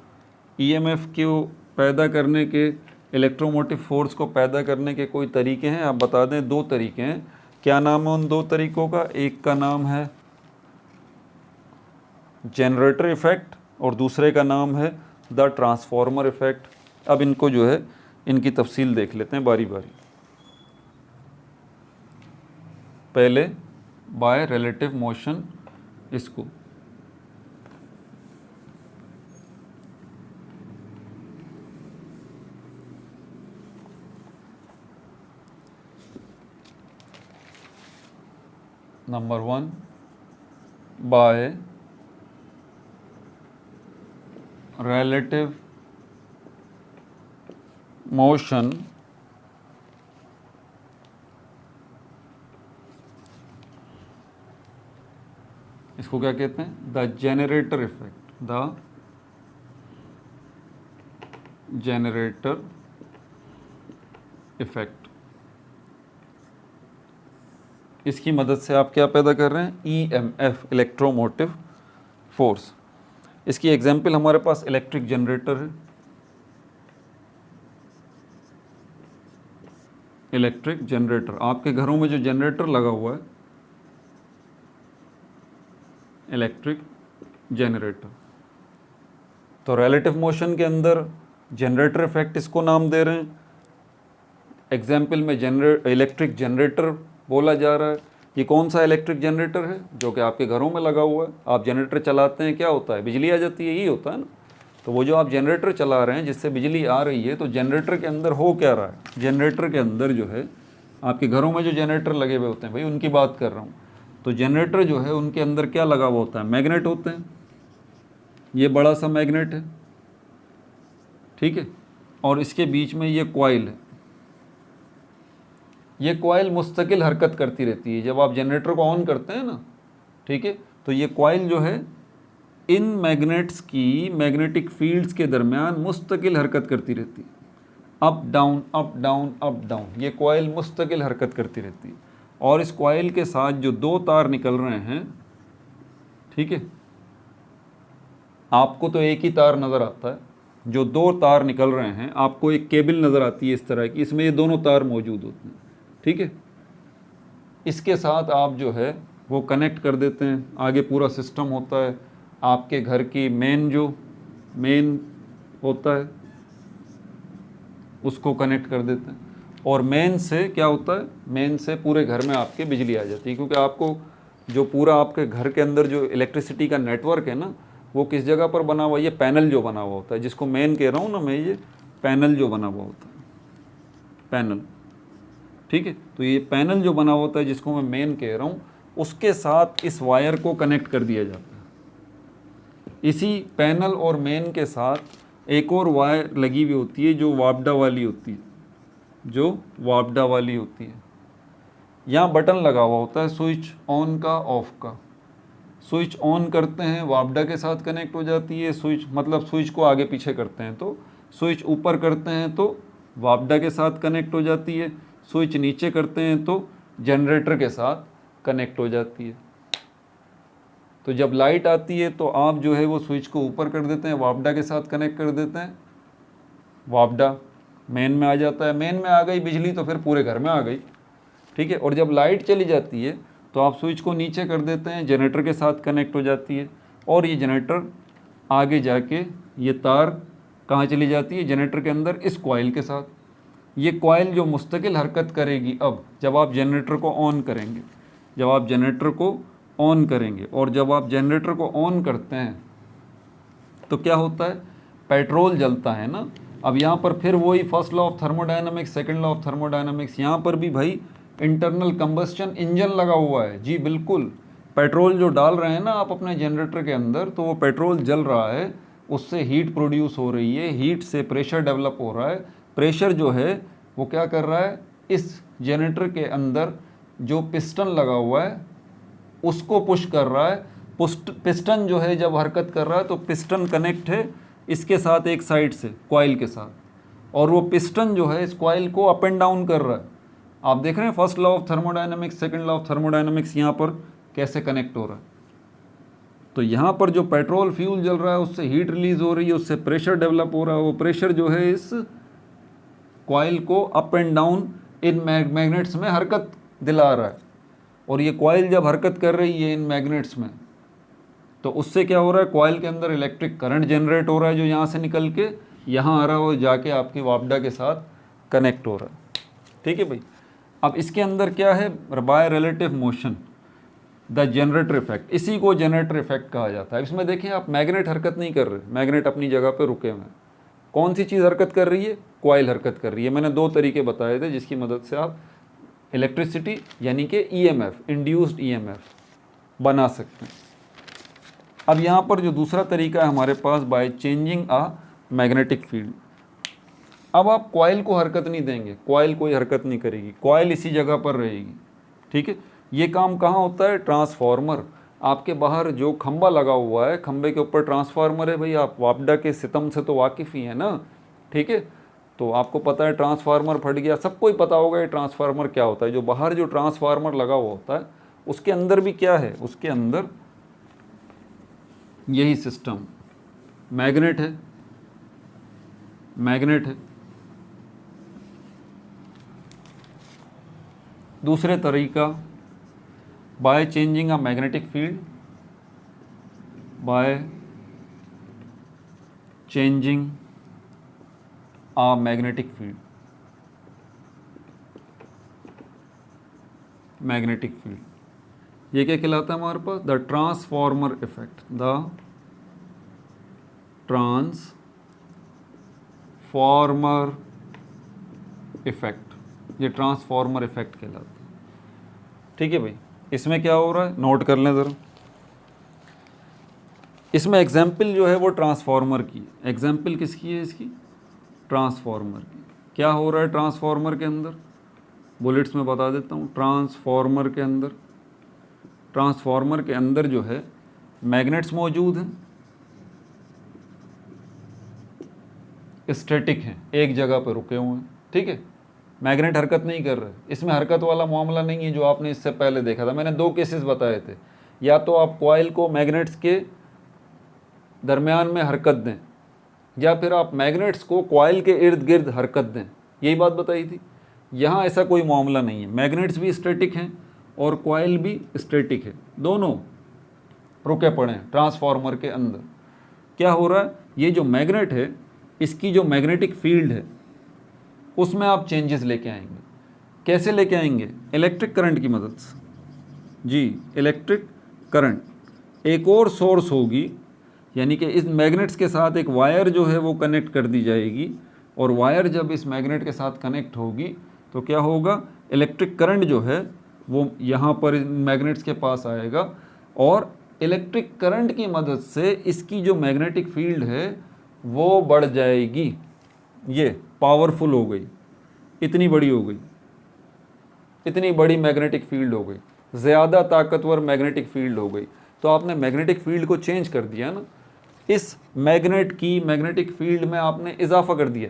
ईएमएफ को पैदा करने के, इलेक्ट्रोमोटिव फोर्स को पैदा करने के कोई तरीके हैं, आप बता दें। दो तरीके हैं, क्या नाम है उन दो तरीकों का, एक का नाम है जनरेटर इफेक्ट और दूसरे का नाम है द ट्रांसफॉर्मर इफेक्ट। अब इनको जो है इनकी तफसील देख लेते हैं बारी बारी। पहले बाय रिलेटिव मोशन, इसको नंबर 1 बाय relative motion इसको क्या कहते हैं? The generator effect, the generator effect. इसकी मदद से आप क्या पैदा कर रहे हैं? EMF, electromotive force. इसकी एग्जाम्पल हमारे पास इलेक्ट्रिक जनरेटर है। इलेक्ट्रिक जनरेटर, आपके घरों में जो जनरेटर लगा हुआ है, इलेक्ट्रिक जनरेटर, तो रिलेटिव मोशन के अंदर जनरेटर इफेक्ट इसको नाम दे रहे हैं। एग्जाम्पल में इलेक्ट्रिक जनरेटर बोला जा रहा है। ये कौन सा इलेक्ट्रिक जनरेटर है? जो कि आपके घरों में लगा हुआ है। आप जनरेटर चलाते हैं, क्या होता है? बिजली आ जाती है, यही होता है ना। तो वो जो आप जनरेटर चला रहे हैं जिससे बिजली आ रही है, तो जनरेटर के अंदर हो क्या रहा है? जनरेटर के अंदर जो है, आपके घरों में जो जनरेटर लगे हुए होते हैं भाई, उनकी बात कर रहा हूँ। तो जनरेटर जो है उनके अंदर क्या लगा हुआ होता है? मैग्नेट होते हैं। ये बड़ा सा मैग्नेट है, ठीक है, और इसके बीच में ये कॉइल है। ये कॉइल मुस्तकिल हरकत करती रहती है। जब आप जनरेटर को ऑन करते हैं ना, ठीक है, तो ये कॉइल जो है इन मैग्नेट्स की मैग्नेटिक फील्ड्स के दरमियान मुस्तकिल हरकत करती रहती है। Up down up down up down, ये कॉइल मुस्तकिल हरकत करती रहती है। और इस कॉइल के साथ जो दो तार निकल रहे हैं, ठीक है, आपको तो एक ही तार नज़र आता है। जो दो तार निकल रहे हैं, आपको एक केबल नज़र आती है इस तरह की, इसमें ये दोनों तार मौजूद होते हैं, ठीक है। इसके साथ आप जो है वो कनेक्ट कर देते हैं। आगे पूरा सिस्टम होता है। आपके घर की मेन होता है, उसको कनेक्ट कर देते हैं। और मेन से क्या होता है? मेन से पूरे घर में आपके बिजली आ जाती है। क्योंकि आपको जो पूरा आपके घर के अंदर जो इलेक्ट्रिसिटी का नेटवर्क है ना, वो किस जगह पर बना हुआ है? ये पैनल जो बना हुआ होता है, जिसको मेन कह रहा हूँ ना मैं, ये पैनल जो बना हुआ होता है, पैनल, ठीक है। तो ये पैनल जो बना होता है, जिसको मैं मेन कह रहा हूँ, उसके साथ इस वायर को कनेक्ट कर दिया जाता है। इसी पैनल और मेन के साथ एक और वायर लगी हुई होती है जो वापडा वाली होती है, जो वापडा वाली होती है। यहाँ बटन लगा हुआ होता है स्विच ऑन का, ऑफ का। स्विच ऑन करते हैं, वापडा के साथ कनेक्ट हो जाती है। स्विच मतलब स्विच को आगे पीछे करते हैं तो स्विच ऊपर करते हैं तो वापडा के साथ कनेक्ट हो जाती है। स्विच नीचे करते हैं तो जनरेटर के साथ कनेक्ट हो जाती है। तो जब लाइट आती है तो आप जो है वो स्विच को ऊपर कर देते हैं, वापडा के साथ कनेक्ट कर देते हैं, वापडा मेन में आ जाता है। मेन में आ गई बिजली तो फिर पूरे घर में आ गई, ठीक है। और जब लाइट चली जाती है तो आप स्विच को नीचे कर देते हैं, जनरेटर के साथ कनेक्ट हो जाती है। और ये जनरेटर आगे जाके ये तार कहाँ चली जाती है? जनरेटर के अंदर इस कॉइल के साथ। ये कॉइल जो मुस्तकिल हरकत करेगी अब जब आप जनरेटर को ऑन करेंगे, जब आप जनरेटर को ऑन करेंगे। और जब आप जनरेटर को ऑन करते हैं तो क्या होता है? पेट्रोल जलता है ना। अब यहाँ पर फिर वही first law of thermodynamics, second law of thermodynamics, यहाँ पर भी भाई इंटरनल कंबस्शन इंजन लगा हुआ है। जी बिल्कुल, पेट्रोल जो डाल रहे हैं ना आप अपने जनरेटर के अंदर, तो वो पेट्रोल जल रहा है, उससे हीट प्रोड्यूस हो रही है, हीट से प्रेशर डेवलप हो रहा है। प्रेशर जो है वो क्या कर रहा है? इस जनरेटर के अंदर जो पिस्टन लगा हुआ है उसको पुश कर रहा है। पिस्टन जो है जब हरकत कर रहा है तो पिस्टन कनेक्ट है इसके साथ एक साइड से कॉइल के साथ, और वो पिस्टन जो है इस कॉइल को अप एंड डाउन कर रहा है। आप देख रहे हैं first law of thermodynamics, second law of thermodynamics यहाँ पर कैसे कनेक्ट हो रहा है। तो यहाँ पर जो पेट्रोल फ्यूल जल रहा है उससे हीट रिलीज हो रही है, उससे प्रेशर डेवलप हो रहा है। वो प्रेशर जो है इस कॉइल को up and down in magnets में हरकत दिला रहा है। और ये कॉइल जब हरकत कर रही है इन मैग्नेट्स में, तो उससे क्या हो रहा है? कॉइल के अंदर इलेक्ट्रिक करंट जनरेट हो रहा है, जो यहाँ से निकल के यहाँ आ रहा है और जाके आपकी वापडा के साथ कनेक्ट हो रहा है, ठीक है भाई। अब इसके अंदर क्या है? Bye relative motion the generator effect, इसी को जनरेटर इफेक्ट कहा जाता है। इसमें देखें आप, मैग्नेट हरकत नहीं कर रहे, मैग्नेट अपनी जगह पर रुके हुए हैं। कौन सी चीज़ हरकत कर रही है? कॉइल हरकत कर रही है। मैंने दो तरीके बताए थे जिसकी मदद से आप इलेक्ट्रिसिटी यानी कि ईएमएफ, इंड्यूस्ड ईएमएफ बना सकते हैं। अब यहाँ पर जो दूसरा तरीका है हमारे पास, by changing a magnetic field. अब आप कॉइल को हरकत नहीं देंगे, कॉइल कोई हरकत नहीं करेगी, कॉइल इसी जगह पर रहेगी, ठीक है। ये काम कहाँ होता है? ट्रांसफार्मर, आपके बाहर जो खंबा लगा हुआ है, खंबे के ऊपर ट्रांसफार्मर है। भाई आप वापडा के सितम से तो वाकिफ़ ही है ना, ठीक है। तो आपको पता है ट्रांसफार्मर फट गया, सबको ही पता होगा ये ट्रांसफार्मर क्या होता है। जो बाहर जो ट्रांसफार्मर लगा हुआ होता है उसके अंदर भी क्या है? उसके अंदर यही सिस्टम मैग्नेट है, मैग्नेट है। दूसरे तरीका, by changing a magnetic field, by changing a magnetic field, magnetic field ये क्या कहलाता है हमारे पास? The transformer effect, the transformer effect, ये ट्रांसफार्मर इफेक्ट कहलाता है, ठीक है भाई। इसमें क्या हो रहा है, नोट कर लें ज़रा। इसमें एग्जाम्पल जो है वो ट्रांसफार्मर की, एग्जाम्पल किसकी है? इसकी ट्रांसफार्मर की। क्या हो रहा है ट्रांसफार्मर के अंदर? बुलेट्स में बता देता हूँ। ट्रांसफार्मर के अंदर, ट्रांसफार्मर के अंदर जो है मैग्नेट्स मौजूद हैं, स्टैटिक हैं, एक जगह पर रुके हुए हैं, ठीक है। मैग्नेट हरकत नहीं कर रहे, इसमें हरकत वाला मामला नहीं है जो आपने इससे पहले देखा था। मैंने दो केसेस बताए थे, या तो आप कॉइल को मैग्नेट्स के दरमियान में हरकत दें, या फिर आप मैग्नेट्स को कॉइल के इर्द गिर्द हरकत दें, यही बात बताई थी। यहाँ ऐसा कोई मामला नहीं है, मैग्नेट्स भी स्टैटिक हैं और कॉइल भी स्टैटिक है, दोनों रुके पड़े हैं ट्रांसफार्मर के अंदर। क्या हो रहा है? ये जो मैग्नेट है, इसकी जो मैग्नेटिक फील्ड है उसमें आप चेंजेस लेके आएंगे। कैसे लेके आएंगे? इलेक्ट्रिक करंट की मदद से। जी, इलेक्ट्रिक करंट एक और सोर्स होगी, यानी कि इस मैग्नेट्स के साथ एक वायर जो है वो कनेक्ट कर दी जाएगी, और वायर जब इस मैग्नेट के साथ कनेक्ट होगी तो क्या होगा? इलेक्ट्रिक करंट जो है वो यहाँ पर मैग्नेट्स के पास आएगा, और इलेक्ट्रिक करंट की मदद से इसकी जो मैग्नेटिक फील्ड है वो बढ़ जाएगी। ये पावरफुल हो गई, इतनी बड़ी हो गई, इतनी बड़ी मैग्नेटिक फील्ड हो गई, ज़्यादा ताकतवर मैग्नेटिक फील्ड हो गई। तो आपने मैग्नेटिक फील्ड को चेंज कर दिया ना, इस मैग्नेट की मैग्नेटिक फील्ड में आपने इजाफा कर दिया,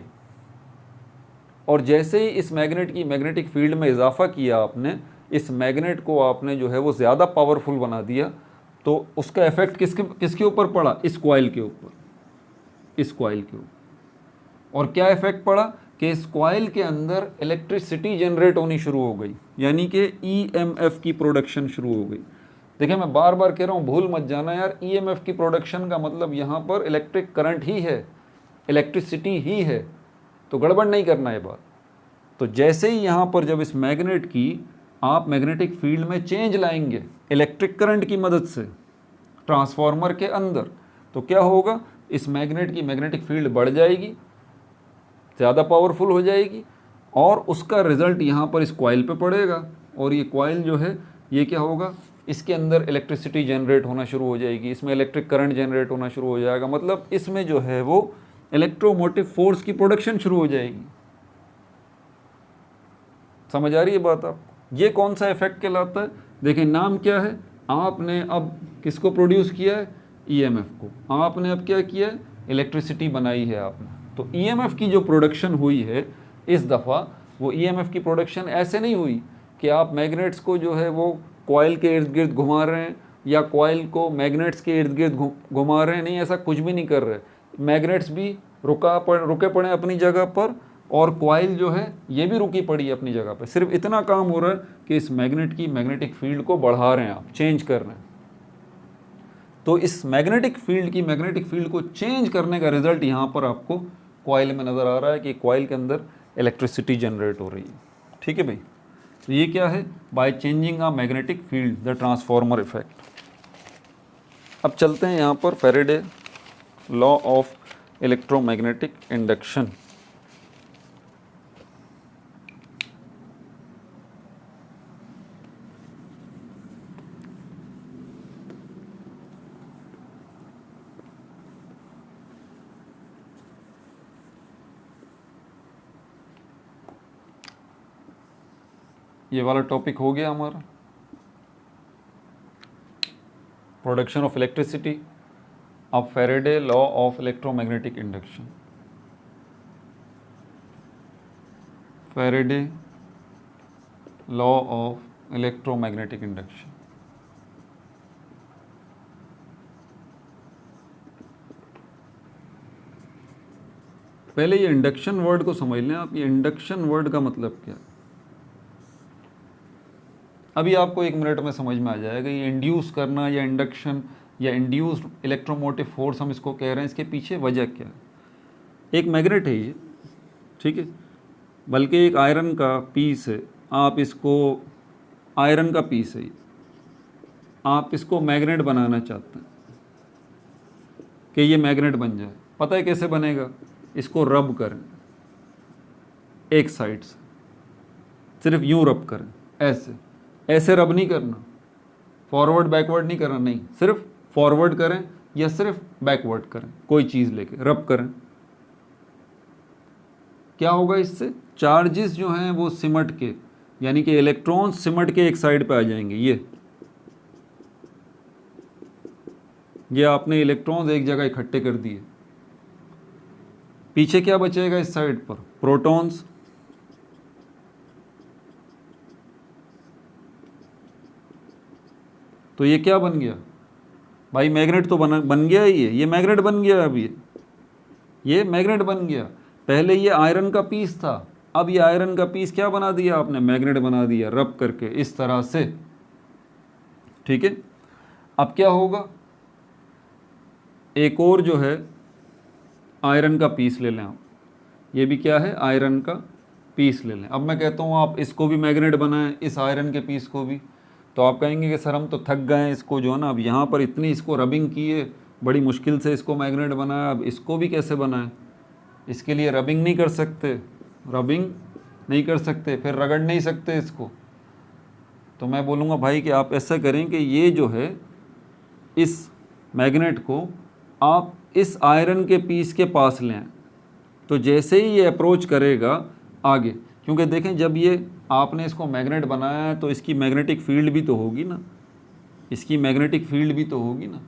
और जैसे ही इस मैग्नेट की मैग्नेटिक फील्ड में इजाफा किया आपने, इस मैग्नेट को आपने जो है वो ज़्यादा पावरफुल बना दिया, तो उसका इफेक्ट किसके ऊपर पड़ा? इस कॉइल के ऊपर, इस कॉइल के ऊपर। और क्या इफेक्ट पड़ा कि इस कॉइल के अंदर इलेक्ट्रिसिटी जनरेट होनी शुरू हो गई, यानी कि ईएमएफ की प्रोडक्शन शुरू हो गई। देखिए मैं बार बार कह रहा हूँ, भूल मत जाना यार, ईएमएफ की प्रोडक्शन का मतलब यहाँ पर इलेक्ट्रिक करंट ही है, इलेक्ट्रिसिटी ही है, तो गड़बड़ नहीं करना है बात। तो जैसे ही यहाँ पर जब इस मैग्नेट की आप मैग्नेटिक फील्ड में चेंज लाएंगे इलेक्ट्रिक करंट की मदद से ट्रांसफार्मर के अंदर, तो क्या होगा? इस मैग्नेट की मैग्नेटिक फील्ड बढ़ जाएगी, ज़्यादा पावरफुल हो जाएगी, और उसका रिजल्ट यहाँ पर इस कॉइल पे पड़ेगा, और ये कॉइल जो है ये क्या होगा? इसके अंदर इलेक्ट्रिसिटी जनरेट होना शुरू हो जाएगी, इसमें इलेक्ट्रिक करंट जनरेट होना शुरू हो जाएगा, मतलब इसमें जो है वो इलेक्ट्रोमोटिव फोर्स की प्रोडक्शन शुरू हो जाएगी। समझ आ रही है बात आपको? ये कौन सा इफेक्ट कहलाता है? देखिए नाम क्या है, आपने अब किसको प्रोड्यूस किया है? ईएमएफ को। आपने अब क्या किया है? इलेक्ट्रिसिटी बनाई है आपने। तो ईएमएफ की जो प्रोडक्शन हुई है इस दफ़ा, वो ईएमएफ की प्रोडक्शन ऐसे नहीं हुई कि आप मैग्नेट्स को जो है वो कॉइल के इर्द गिर्द घुमा रहे हैं, या कॉइल को मैग्नेट्स के इर्द गिर्द घुमा रहे हैं, नहीं, ऐसा कुछ भी नहीं कर रहे। मैग्नेट्स भी रुके पड़े अपनी जगह पर, और कॉइल जो है ये भी रुकी पड़ी है अपनी जगह पर। सिर्फ इतना काम हो रहा है कि इस मैग्नेट की मैग्नेटिक फील्ड को बढ़ा रहे हैं आप, चेंज कर रहे हैं। तो इस मैग्नेटिक फील्ड की मैग्नेटिक फील्ड को चेंज करने का रिजल्ट यहाँ पर आपको कॉइल में नज़र आ रहा है कि कॉइल के अंदर इलेक्ट्रिसिटी जनरेट हो रही है, ठीक है भाई। तो ये क्या है? By changing a magnetic field, the transformer effect. अब चलते हैं यहाँ पर Faraday law of electromagnetic induction. ये वाला टॉपिक हो गया हमारा, प्रोडक्शन ऑफ इलेक्ट्रिसिटी। अब Faraday law of electromagnetic induction, Faraday law of electromagnetic induction. पहले ये इंडक्शन वर्ड को समझ लें आप, ये इंडक्शन वर्ड का मतलब क्या है। अभी आपको 1 मिनट में समझ में आ जाएगा ये इंड्यूस करना या इंडक्शन या इंड्यूस्ड इलेक्ट्रोमोटिव फोर्स हम इसको कह रहे हैं, इसके पीछे वजह क्या है। एक मैग्नेट है ये, ठीक है, बल्कि एक आयरन का पीस है, आप इसको आयरन का पीस है, आप इसको मैग्नेट बनाना चाहते हैं कि ये मैग्नेट बन जाए। पता है कैसे बनेगा, इसको रब करें एक साइड से, सिर्फ यूं रब करें, ऐसे ऐसे रब नहीं करना, फॉरवर्ड बैकवर्ड नहीं करना, नहीं, सिर्फ फॉरवर्ड करें या सिर्फ बैकवर्ड करें, कोई चीज़ लेके रब करें। क्या होगा इससे, चार्जेस जो हैं वो सिमट के, यानी कि इलेक्ट्रॉन्स सिमट के एक साइड पे आ जाएंगे। ये आपने इलेक्ट्रॉन्स एक जगह इकट्ठे कर दिए, पीछे क्या बचेगा इस साइड पर, प्रोटॉन्स। तो ये क्या बन गया भाई, मैग्नेट तो बन गया ही है, ये मैग्नेट बन गया। अब ये मैग्नेट बन गया। पहले ये आयरन का पीस था, अब ये आयरन का पीस क्या बना दिया आपने, मैग्नेट बना दिया, रब करके इस तरह से, ठीक है। अब क्या होगा, एक और जो है आयरन का पीस ले लें आप, ये भी क्या है, आयरन का पीस ले लें। अब मैं कहता हूँ आप इसको भी मैग्नेट बनाएं, इस आयरन के पीस को भी, तो आप कहेंगे कि सर हम तो थक गए हैं, इसको जो है ना, अब यहाँ पर इतनी इसको रबिंग की है, बड़ी मुश्किल से इसको मैग्नेट बनाया, अब इसको भी कैसे बनाएं। इसके लिए रबिंग नहीं कर सकते, रबिंग नहीं कर सकते, फिर रगड़ नहीं सकते इसको। तो मैं बोलूँगा भाई कि आप ऐसा करें कि ये जो है इस मैग्नेट को आप इस आयरन के पीस के पास लें, तो जैसे ही ये अप्रोच करेगा आगे, क्योंकि देखें जब ये आपने इसको मैग्नेट बनाया है तो इसकी मैग्नेटिक फील्ड भी तो होगी ना, इसकी मैग्नेटिक फील्ड भी तो होगी ना।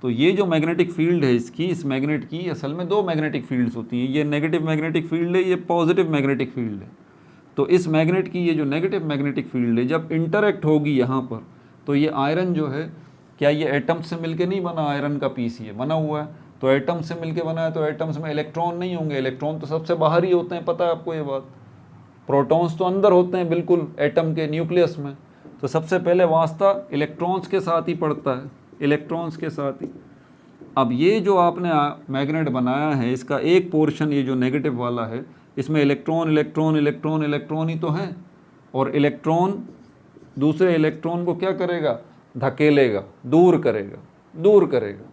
तो ये जो मैग्नेटिक फील्ड है इसकी, इस मैग्नेट की असल में 2 मैग्नेटिक फील्ड्स होती हैं, ये नेगेटिव मैग्नेटिक फील्ड है, ये पॉजिटिव मैग्नेटिक फील्ड है। तो इस मैग्नेट की ये जो नेगेटिव मैग्नेटिक फील्ड है जब इंटरेक्ट होगी यहाँ पर, तो ये आयरन जो है, क्या ये एटम से मिलके नहीं बना, आयरन का पीस ये बना हुआ है, तो एटम से मिलके बना है, तो एटम्स में इलेक्ट्रॉन नहीं होंगे, इलेक्ट्रॉन तो सबसे बाहर ही होते हैं, पता है आपको ये बात। प्रोटॉन्स तो अंदर होते हैं बिल्कुल एटम के न्यूक्लियस में, तो सबसे पहले वास्ता इलेक्ट्रॉन्स के साथ ही पड़ता है, इलेक्ट्रॉन्स के साथ ही। अब ये जो आपने मैग्नेट बनाया है, इसका एक पोर्शन ये जो नेगेटिव वाला है, इसमें इलेक्ट्रॉन इलेक्ट्रॉन इलेक्ट्रॉन इलेक्ट्रॉन ही तो हैं, और इलेक्ट्रॉन दूसरे इलेक्ट्रॉन को क्या करेगा, धकेलेगा, दूर करेगा, दूर करेगा।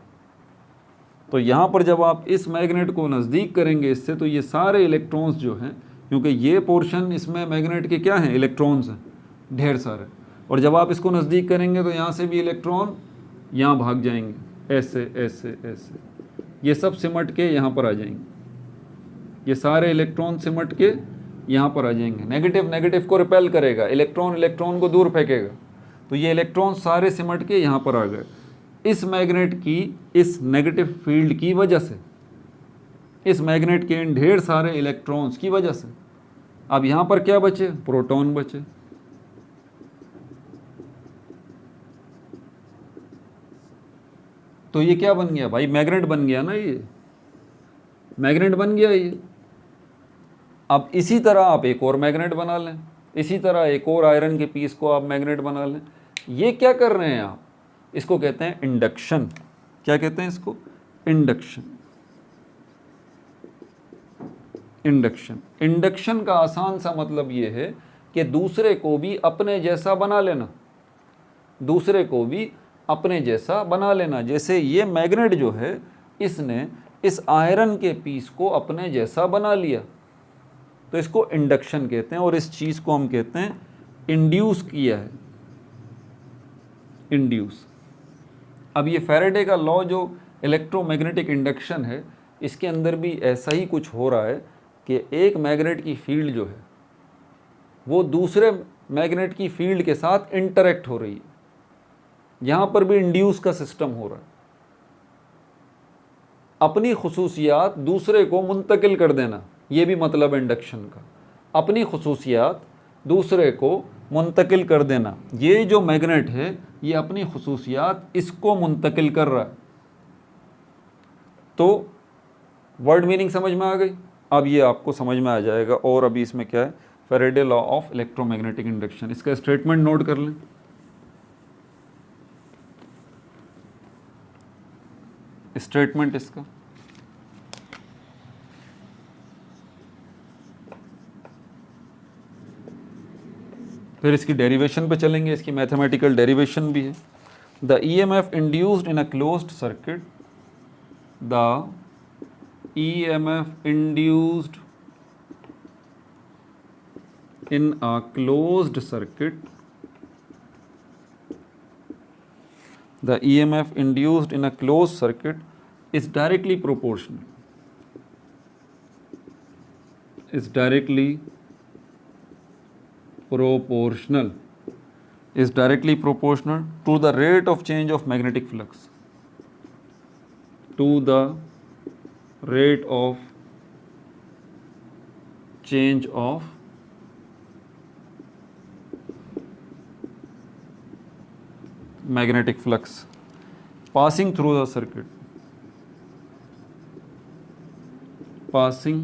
तो यहाँ पर जब आप इस मैग्नेट को नज़दीक करेंगे इससे, तो ये सारे इलेक्ट्रॉन्स जो हैं, क्योंकि ये पोर्शन इसमें मैग्नेट के क्या हैं, इलेक्ट्रॉन्स हैं ढेर सारे, और जब आप इसको नज़दीक करेंगे तो यहाँ से भी इलेक्ट्रॉन यहाँ भाग जाएंगे, ऐसे ऐसे ऐसे, ये सब सिमट के यहाँ पर आ जाएंगे, ये सारे इलेक्ट्रॉन सिमट के यहाँ पर आ जाएंगे। नेगेटिव नेगेटिव को रिपेल करेगा, इलेक्ट्रॉन इलेक्ट्रॉन को दूर फेंकेगा, तो ये इलेक्ट्रॉन सारे सिमट के यहाँ पर आ गए इस मैग्नेट की, इस नेगेटिव फील्ड की वजह से, इस मैग्नेट के इन ढेर सारे इलेक्ट्रॉन्स की वजह से। अब यहाँ पर क्या बचे, प्रोटॉन बचे। तो ये क्या बन गया भाई, मैग्नेट बन गया ना, ये मैग्नेट बन गया ये। अब इसी तरह आप एक और मैग्नेट बना लें, इसी तरह एक और आयरन के पीस को आप मैग्नेट बना लें। ये क्या कर रहे हैं आप, इसको कहते हैं इंडक्शन। क्या कहते हैं इसको, इंडक्शन। इंडक्शन, इंडक्शन का आसान सा मतलब ये है कि दूसरे को भी अपने जैसा बना लेना, दूसरे को भी अपने जैसा बना लेना। जैसे ये मैग्नेट जो है, इसने इस आयरन के पीस को अपने जैसा बना लिया, तो इसको इंडक्शन कहते हैं, और इस चीज़ को हम कहते हैं इंड्यूस किया है, इंड्यूस। अब ये फैराडे का लॉ जो इलेक्ट्रोमैग्नेटिक इंडक्शन है, इसके अंदर भी ऐसा ही कुछ हो रहा है कि एक मैग्नेट की फील्ड जो है वो दूसरे मैग्नेट की फील्ड के साथ इंटरेक्ट हो रही है। यहाँ पर भी इंड्यूस का सिस्टम हो रहा है। अपनी खुसूसियात दूसरे को मुंतकिल कर देना, ये भी मतलब है इंडक्शन का। अपनी खुसूसियात दूसरे को मुंतकिल कर देना। ये जो मैग्नेट है ये अपनी खुसूसियात इसको मुंतकिल कर रहा है। तो वर्ड मीनिंग समझ में आ गई। अब ये आपको समझ में आ जाएगा। और अभी इसमें क्या है, Faraday law of electromagnetic induction, इसका स्टेटमेंट नोट कर लें। स्टेटमेंट इसका, फिर इसकी डेरिवेशन पे चलेंगे, इसकी मैथमेटिकल डेरिवेशन भी है। The EMF induced in a closed circuit, the EMF induced in a closed circuit, the EMF induced in a closed circuit is directly proportional, is directly proportional to the rate of change of magnetic flux, to the rate of change of magnetic flux passing through the circuit, passing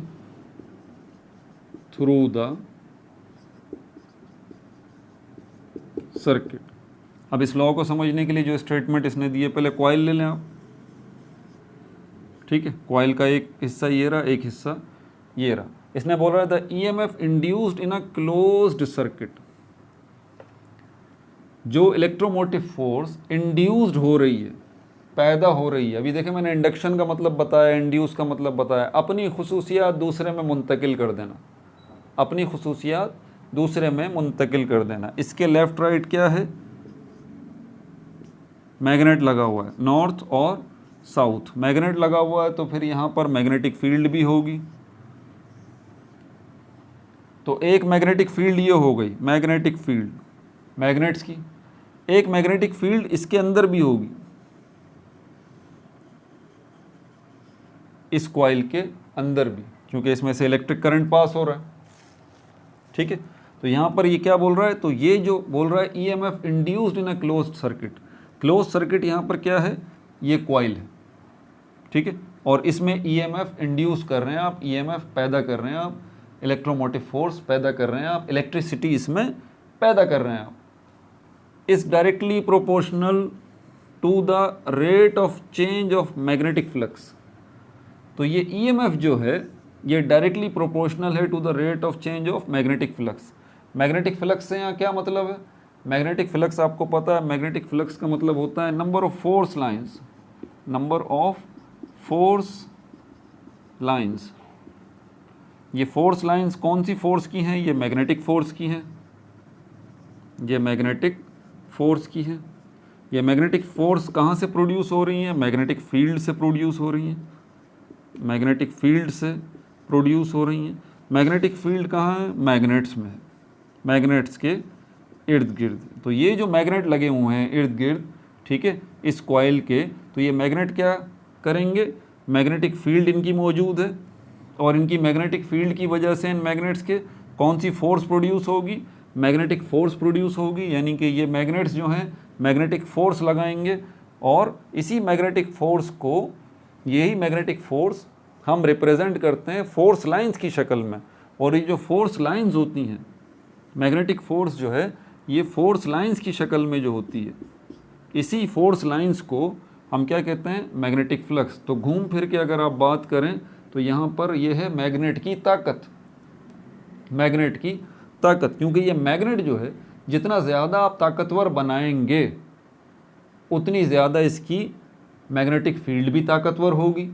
through the circuit। अब इस law को समझने के लिए जो statement इसने दिए, पहले कॉइल ले लें आप, ठीक है। कॉइल का एक हिस्सा ये रहा, एक हिस्सा ये रहा। इसने बोल रहा था EMF induced in a closed circuit, जो इलेक्ट्रोमोटिव फोर्स इंड्यूस्ड हो रही है, पैदा हो रही है। अभी देखें मैंने इंडक्शन का मतलब बताया, इंड्यूस का मतलब बताया, अपनी खुसूसियात दूसरे में मुंतकिल कर देना, अपनी खुसूसियात दूसरे में मुंतकिल कर देना। इसके लेफ्ट राइट क्या है, मैग्नेट लगा हुआ है, नॉर्थ और साउथ मैग्नेट लगा हुआ है, तो फिर यहाँ पर मैग्नेटिक फील्ड भी होगी। तो एक मैग्नेटिक फील्ड ये हो गई, मैग्नेटिक फील्ड मैग्नेट्स की। एक मैग्नेटिक फील्ड इसके अंदर भी होगी, इस कॉइल के अंदर भी, क्योंकि इसमें से इलेक्ट्रिक करंट पास हो रहा है, ठीक है। तो यहाँ पर ये क्या बोल रहा है, तो ये जो बोल रहा है EMF induced in a closed circuit, close circuit यहाँ पर क्या है, ये कॉइल है, ठीक है। और इसमें EMF इंड्यूस कर रहे हैं आप, EMF पैदा कर रहे हैं आप, इलेक्ट्रोमोटिव फोर्स पैदा कर रहे हैं आप, इलेक्ट्रिसिटी इसमें पैदा कर रहे हैं आप। Is directly proportional to the rate of change of magnetic flux. तो ये EMF जो है ये डायरेक्टली प्रोपोर्शनल है to the rate of change of magnetic flux. Magnetic flux से यहाँ क्या मतलब है, मैग्नेटिक फ्लक्स आपको पता है, मैग्नेटिक फ्लक्स का मतलब होता है number of force lines, number of force lines. ये फोर्स लाइंस कौन सी फोर्स की हैं, ये मैग्नेटिक फोर्स की हैं, ये मैग्नेटिक फोर्स की हैं। ये मैग्नेटिक फोर्स कहाँ से प्रोड्यूस हो रही हैं, मैग्नेटिक फील्ड से प्रोड्यूस हो रही हैं, मैग्नेटिक फील्ड से प्रोड्यूस हो रही हैं। मैग्नेटिक फील्ड कहाँ है, मैग्नेट्स में है, मैग्नेट्स के इर्द गिर्द। तो ये जो मैग्नेट लगे हुए हैं इर्द गिर्द, ठीक है, इस कॉइल के, तो ये मैग्नेट क्या करेंगे, मैग्नेटिक फील्ड इनकी मौजूद है, और इनकी मैग्नेटिक फील्ड की वजह से इन मैग्नेट्स के कौन सी फोर्स प्रोड्यूस होगी, मैग्नेटिक फोर्स प्रोड्यूस होगी। यानी कि ये मैग्नेट्स जो हैं मैग्नेटिक फोर्स लगाएंगे, और इसी मैग्नेटिक फोर्स को, यही मैग्नेटिक फोर्स हम रिप्रेजेंट करते हैं फोर्स लाइंस की शक्ल में। और ये जो फोर्स लाइंस होती हैं, मैग्नेटिक फोर्स जो है ये फोर्स लाइंस की शक्ल में जो होती है, इसी फोर्स लाइंस को हम क्या कहते हैं, मैग्नेटिक फ्लक्स। तो घूम फिर के अगर आप बात करें तो यहाँ पर ये है मैग्नेट की ताकत, मैग्नेट की ताकत। क्योंकि ये मैग्नेट जो है जितना ज़्यादा आप ताकतवर बनाएंगे उतनी ज़्यादा इसकी मैग्नेटिक फील्ड भी ताकतवर होगी।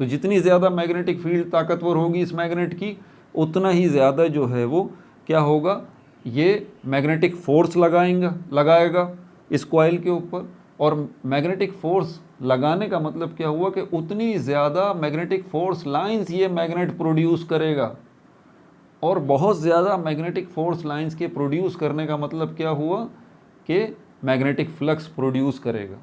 तो जितनी ज़्यादा मैग्नेटिक फील्ड ताकतवर होगी इस मैग्नेट की, उतना ही ज़्यादा जो है वो क्या होगा, ये मैग्नेटिक फोर्स लगाएगा इस कॉइल के ऊपर। और मैग्नेटिक फोर्स लगाने का मतलब क्या हुआ कि उतनी ज़्यादा मैग्नेटिक फोर्स लाइंस ये मैग्नेट प्रोड्यूस करेगा, और बहुत ज़्यादा मैग्नेटिक फोर्स लाइंस के प्रोड्यूस करने का मतलब क्या हुआ कि मैग्नेटिक फ्लक्स प्रोड्यूस करेगा।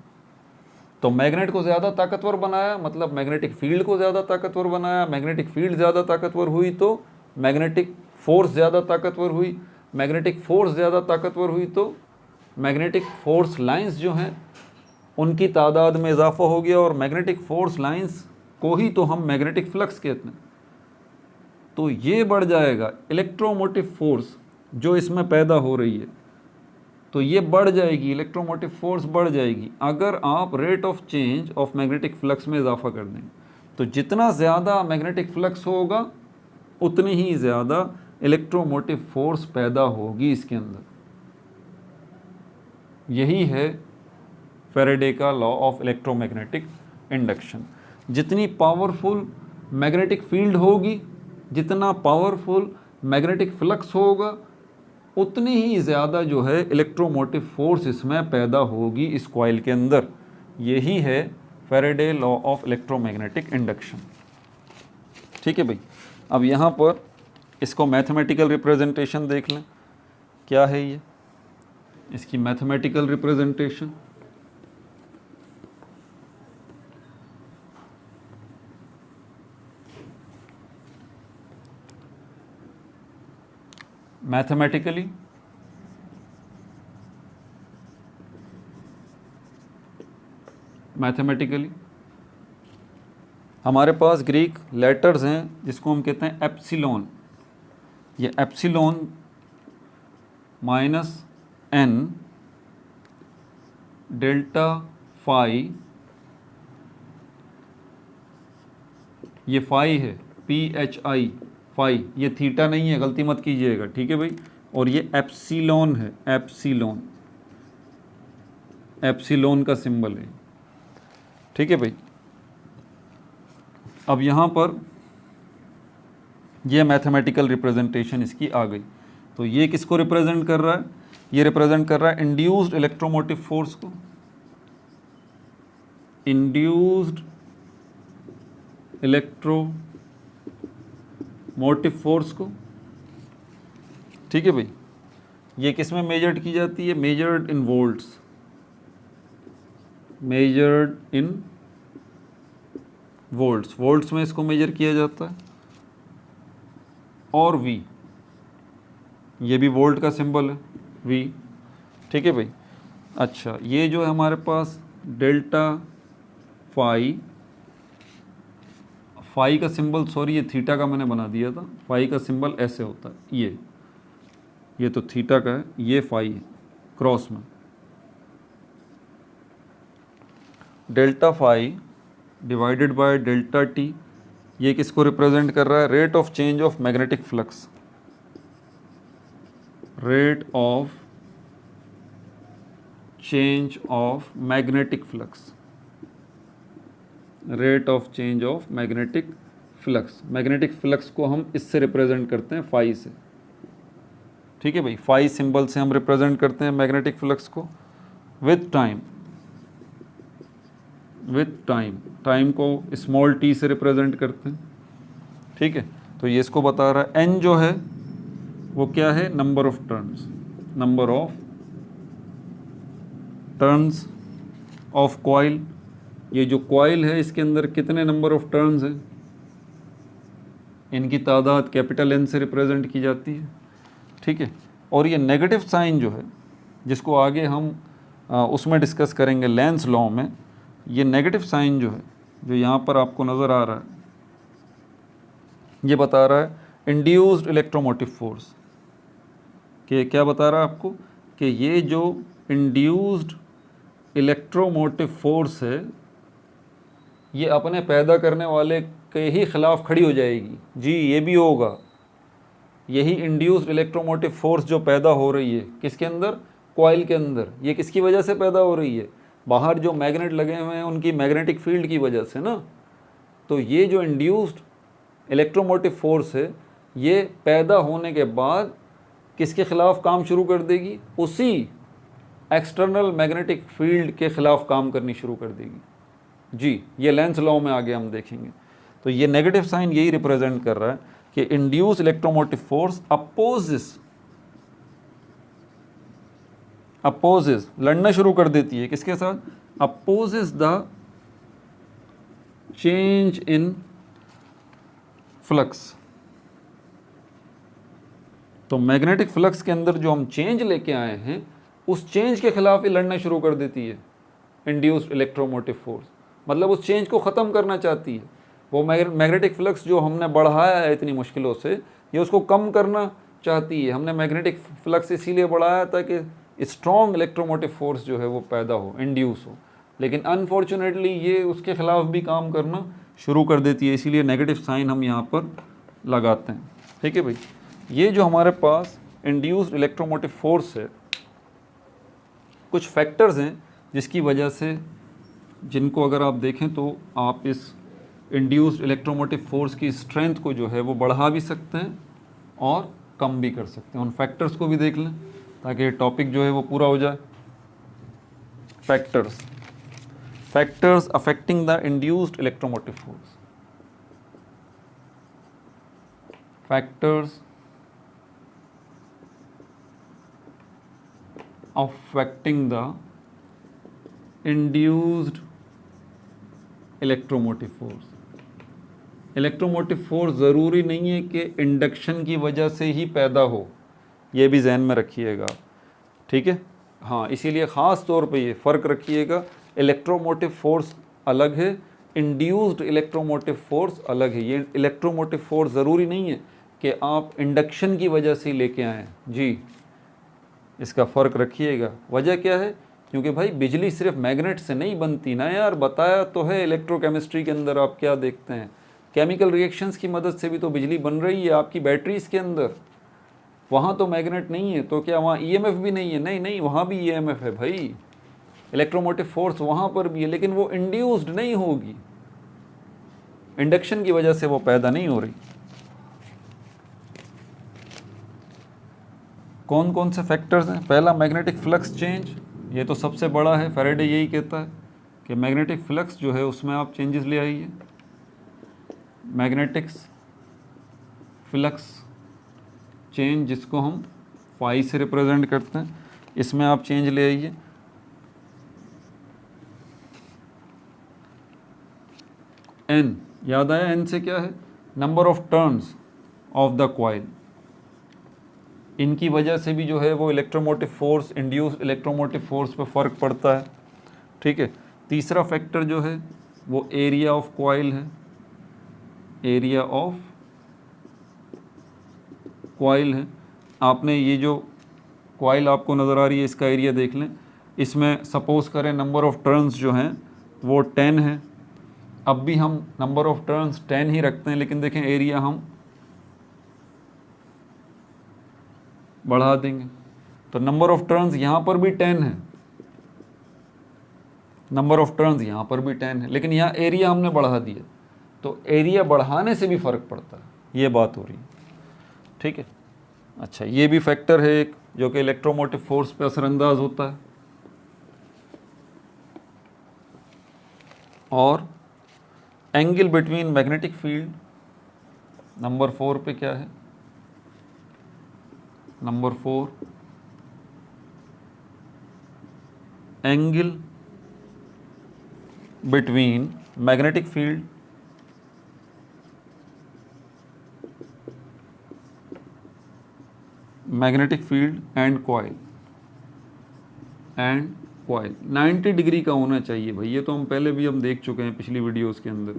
तो मैग्नेट को ज़्यादा ताकतवर बनाया, मतलब मैग्नेटिक फील्ड को ज़्यादा ताकतवर बनाया। मैग्नेटिक फील्ड ज़्यादा ताकतवर हुई तो मैग्नेटिक फोर्स ज़्यादा ताकतवर हुई। मैग्नेटिक फोर्स ज़्यादा ताकतवर हुई तो मैग्नेटिक फोर्स लाइंस जो हैं उनकी तादाद में इजाफा हो गया, और मैग्नेटिक फोर्स लाइंस को ही तो हम मैग्नेटिक फ्लक्स कहते हैं। तो ये बढ़ जाएगा, इलेक्ट्रोमोटिव फोर्स जो इसमें पैदा हो रही है तो ये बढ़ जाएगी, इलेक्ट्रोमोटिव फोर्स बढ़ जाएगी अगर आप rate of change of magnetic flux में इजाफा कर दें। तो जितना ज़्यादा मैग्नेटिक फ्लक्स होगा उतनी ही ज़्यादा इलेक्ट्रोमोटिव फोर्स पैदा होगी इसके अंदर। यही है फैराडे का लॉ ऑफ इलेक्ट्रोमैग्नेटिक इंडक्शन। जितनी पावरफुल मैग्नेटिक फील्ड होगी, जितना पावरफुल मैग्नेटिक फ्लक्स होगा, उतनी ही ज़्यादा जो है इलेक्ट्रोमोटिव फोर्स इसमें पैदा होगी इस कॉइल के अंदर। यही है Faraday law of electromagnetic induction. ठीक है भाई, अब यहाँ पर इसको मैथमेटिकल रिप्रेजेंटेशन देख लें। क्या है ये इसकी मैथमेटिकल रिप्रेजेंटेशन? मैथमेटिकली हमारे पास ग्रीक लेटर्स हैं जिसको हम कहते हैं एप्सिलॉन। ये epsilon minus N delta phi, ये फाई है, PHI फाई, ये थीटा नहीं है, गलती मत कीजिएगा। ठीक है भाई, और ये एप्सिलॉन है, एप्सिलॉन, एप्सिलॉन का सिंबल है। ठीक है भाई, अब यहाँ पर ये मैथमेटिकल रिप्रेजेंटेशन इसकी आ गई। तो ये किसको रिप्रेजेंट कर रहा है? ये रिप्रेजेंट कर रहा है इंड्यूस्ड इलेक्ट्रोमोटिव फोर्स को, इंड्यूस्ड इलेक्ट्रोमोटिव फोर्स को। ठीक है भाई, ये किस में मेजर्ड की जाती है? Measured in volts, measured in volts, volts में इसको मेजर किया जाता है। और V, ये भी वोल्ट का सिंबल है, V। ठीक है भाई, अच्छा ये जो है हमारे पास डेल्टा फाई, फाई का सिंबल, सॉरी ये थीटा का मैंने बना दिया था, फाई का सिंबल ऐसे होता है, ये तो थीटा का है, ये फाई है क्रॉस में। Delta phi divided by delta T, ये किसको रिप्रेजेंट कर रहा है? Rate of change of magnetic flux, rate of change of magnetic flux, rate of change of magnetic flux. Magnetic flux को हम इससे रिप्रेजेंट करते हैं, फाई से। ठीक है भाई, फाई सिंबल से हम रिप्रेजेंट करते हैं मैग्नेटिक फ्लक्स को with time, with time, time को स्मॉल t से रिप्रेजेंट करते हैं। ठीक है, तो ये इसको बता रहा है। n जो है वो क्या है? Number of turns, number of turns of coil. ये जो कॉइल है इसके अंदर कितने नंबर ऑफ टर्न्स हैं, इनकी तादाद कैपिटल N से रिप्रेजेंट की जाती है। ठीक है, और ये नेगेटिव साइन जो है, जिसको आगे हम उसमें डिस्कस करेंगे लेंस लॉ में, ये नेगेटिव साइन जो है, जो यहाँ पर आपको नज़र आ रहा है, ये बता रहा है इंड्यूस्ड इलेक्ट्रोमोटिव फोर्स। कि क्या बता रहा है आपको? कि ये जो इंड्यूस्ड इलेक्ट्रोमोटिव फोर्स है ये अपने पैदा करने वाले के ही ख़िलाफ़ खड़ी हो जाएगी। जी, ये भी होगा। यही इंड्यूस्ड इलेक्ट्रोमोटिव फोर्स जो पैदा हो रही है किसके अंदर? कॉइल के अंदर। ये किसकी वजह से पैदा हो रही है? बाहर जो मैग्नेट लगे हुए हैं उनकी मैग्नेटिक फील्ड की वजह से ना। तो ये जो इंड्यूस्ड इलेक्ट्रोमोटिव फोर्स है ये पैदा होने के बाद किसके ख़िलाफ़ काम शुरू कर देगी? उसी एक्सटर्नल मैग्नेटिक फील्ड के ख़िलाफ़ काम करनी शुरू कर देगी। जी, ये लेंस लॉ में आगे हम देखेंगे। तो ये नेगेटिव साइन यही रिप्रेजेंट कर रहा है कि इंड्यूस इलेक्ट्रोमोटिव फोर्स अपोजेस लड़ना शुरू कर देती है किसके साथ, opposes the change in flux. तो मैग्नेटिक फ्लक्स के अंदर जो हम चेंज लेके आए हैं उस चेंज के खिलाफ ही लड़ना शुरू कर देती है इंड्यूस्ड इलेक्ट्रोमोटिव फोर्स, मतलब उस चेंज को ख़त्म करना चाहती है। वो मैग्नेटिक फ्लक्स जो हमने बढ़ाया है इतनी मुश्किलों से, ये उसको कम करना चाहती है। हमने मैग्नेटिक फ्लक्स इसीलिए बढ़ाया ताकि स्ट्रॉन्ग इलेक्ट्रोमोटिव फोर्स जो है वो पैदा हो, इंड्यूस हो, लेकिन अनफॉर्चुनेटली ये उसके खिलाफ भी काम करना शुरू कर देती है, इसीलिए नेगेटिव साइन हम यहाँ पर लगाते हैं। ठीक है भाई, ये जो हमारे पास इंड्यूस्ड इलेक्ट्रोमोटिव फोर्स है, कुछ फैक्टर्स हैं जिसकी वजह से, जिनको अगर आप देखें तो आप इस इंड्यूस्ड इलेक्ट्रोमोटिव फोर्स की स्ट्रेंथ को जो है वो बढ़ा भी सकते हैं और कम भी कर सकते हैं। उन फैक्टर्स को भी देख लें ताकि टॉपिक जो है वो पूरा हो जाए। Factors affecting the induced electromotive force, factors affecting the induced electromotive force. Electromotive force ज़रूरी नहीं है कि इंडक्शन की वजह से ही पैदा हो, ये भी जहन में रखिएगा। ठीक है, हाँ, इसीलिए ख़ास तौर पे ये फ़र्क रखिएगा, इलेक्ट्रोमोटिव फोर्स अलग है, इंड्यूस्ड इलेक्ट्रोमोटिव फोर्स अलग है। ये इलेक्ट्रोमोटिव फोर्स ज़रूरी नहीं है कि आप इंडक्शन की वजह से लेके आएँ जी, इसका फ़र्क रखिएगा। वजह क्या है, क्योंकि भाई बिजली सिर्फ मैग्नेट से नहीं बनती ना यार, बताया तो है इलेक्ट्रोकेमिस्ट्री के अंदर आप क्या देखते हैं, केमिकल रिएक्शंस की मदद से भी तो बिजली बन रही है आपकी बैटरीज़ के अंदर। वहाँ तो मैग्नेट नहीं है तो क्या वहाँ ईएमएफ भी नहीं है? नहीं नहीं, वहाँ भी ईएमएफ है भाई, इलेक्ट्रोमोटिव फोर्स वहाँ पर भी है, लेकिन वो इंड्यूस्ड नहीं होगी, इंडक्शन की वजह से वो पैदा नहीं हो रही। कौन कौन से फैक्टर्स हैं? पहला मैग्नेटिक फ्लक्स चेंज, ये तो सबसे बड़ा है। फैराडे यही कहता है कि मैग्नेटिक फ्लक्स जो है उसमें आप चेंजेस ले आइए। मैग्नेटिक फ्लक्स चेंज, जिसको हम फाई से रिप्रेजेंट करते हैं, इसमें आप चेंज ले आइए। एन, याद आया एन से क्या है? Number of turns of the coil. इनकी वजह से भी जो है वो electromotive force, induced electromotive force पे फ़र्क पड़ता है। ठीक है, तीसरा फैक्टर जो है वो एरिया ऑफ कॉइल है, एरिया ऑफ कॉइल है। आपने ये जो कॉइल आपको नज़र आ रही है इसका एरिया देख लें, इसमें सपोज़ करें नंबर ऑफ टर्न्स जो हैं वो 10 है। अब भी हम नंबर ऑफ टर्न्स 10 ही रखते हैं, लेकिन देखें एरिया हम बढ़ा देंगे, तो नंबर ऑफ टर्न्स यहाँ पर भी 10 है, नंबर ऑफ टर्न्स यहाँ पर भी 10 है, लेकिन यहाँ एरिया हमने बढ़ा दिया, तो एरिया बढ़ाने से भी फ़र्क पड़ता है, ये बात हो रही है। ठीक है, अच्छा, ये भी फैक्टर है एक जो कि इलेक्ट्रोमोटिव फोर्स पे असरअंदाज होता है। और angle between magnetic field, number 4 पे क्या है? Number 4, angle between magnetic field and coil 90 degree का होना चाहिए भाई। ये तो हम पहले भी हम देख चुके हैं पिछली वीडियोस के अंदर,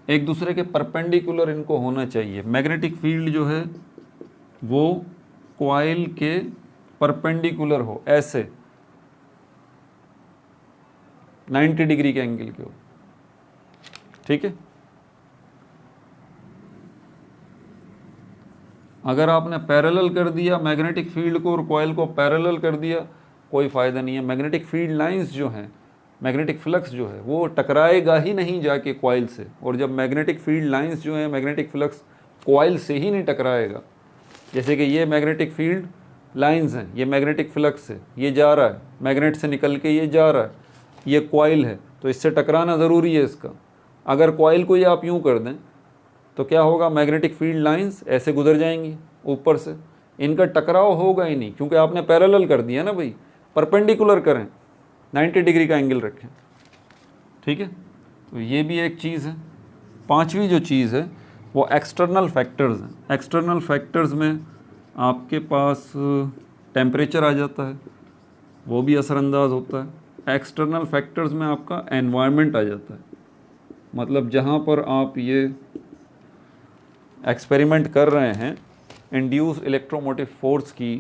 एक दूसरे के परपेंडिकुलर इनको होना चाहिए। मैग्नेटिक फील्ड जो है वो कॉइल के परपेंडिकुलर हो, ऐसे 90 डिग्री के एंगल के हो। ठीक है, अगर आपने पैरेलल कर दिया मैग्नेटिक फील्ड को और कॉइल को पैरेलल कर दिया, कोई फ़ायदा नहीं है। मैग्नेटिक फील्ड लाइंस जो हैं, मैग्नेटिक फ्लक्स जो है वो टकराएगा ही नहीं जाके कॉइल से, और जब मैग्नेटिक फील्ड लाइंस जो हैं, मैग्नेटिक फ्लक्स कॉइल से ही नहीं टकराएगा। जैसे कि ये मैग्नेटिक फील्ड लाइंस हैं, ये मैग्नेटिक फ्लक्स है, ये जा रहा है मैग्नेट से निकल के, ये जा रहा है, ये कॉइल है, तो इससे टकराना ज़रूरी है इसका। अगर कॉइल को ये आप यूँ कर दें तो क्या होगा, मैग्नेटिक फील्ड लाइंस ऐसे गुजर जाएंगी ऊपर से, इनका टकराव होगा ही नहीं क्योंकि आपने पैरेलल कर दिया ना भाई, परपेंडिकुलर करें, 90 डिग्री का एंगल रखें, ठीक है। तो ये भी एक चीज़ है। पांचवी जो चीज़ है वो एक्सटर्नल फैक्टर्स हैं। एक्सटर्नल फैक्टर्स में आपके पास टेम्परेचर आ जाता है, वो भी असरअंदाज होता है। एक्सटर्नल फैक्टर्स में आपका एनवायरनमेंट आ जाता है, मतलब जहाँ पर आप ये एक्सपेरिमेंट कर रहे हैं, इंड्यूस इलेक्ट्रोमोटिव फोर्स की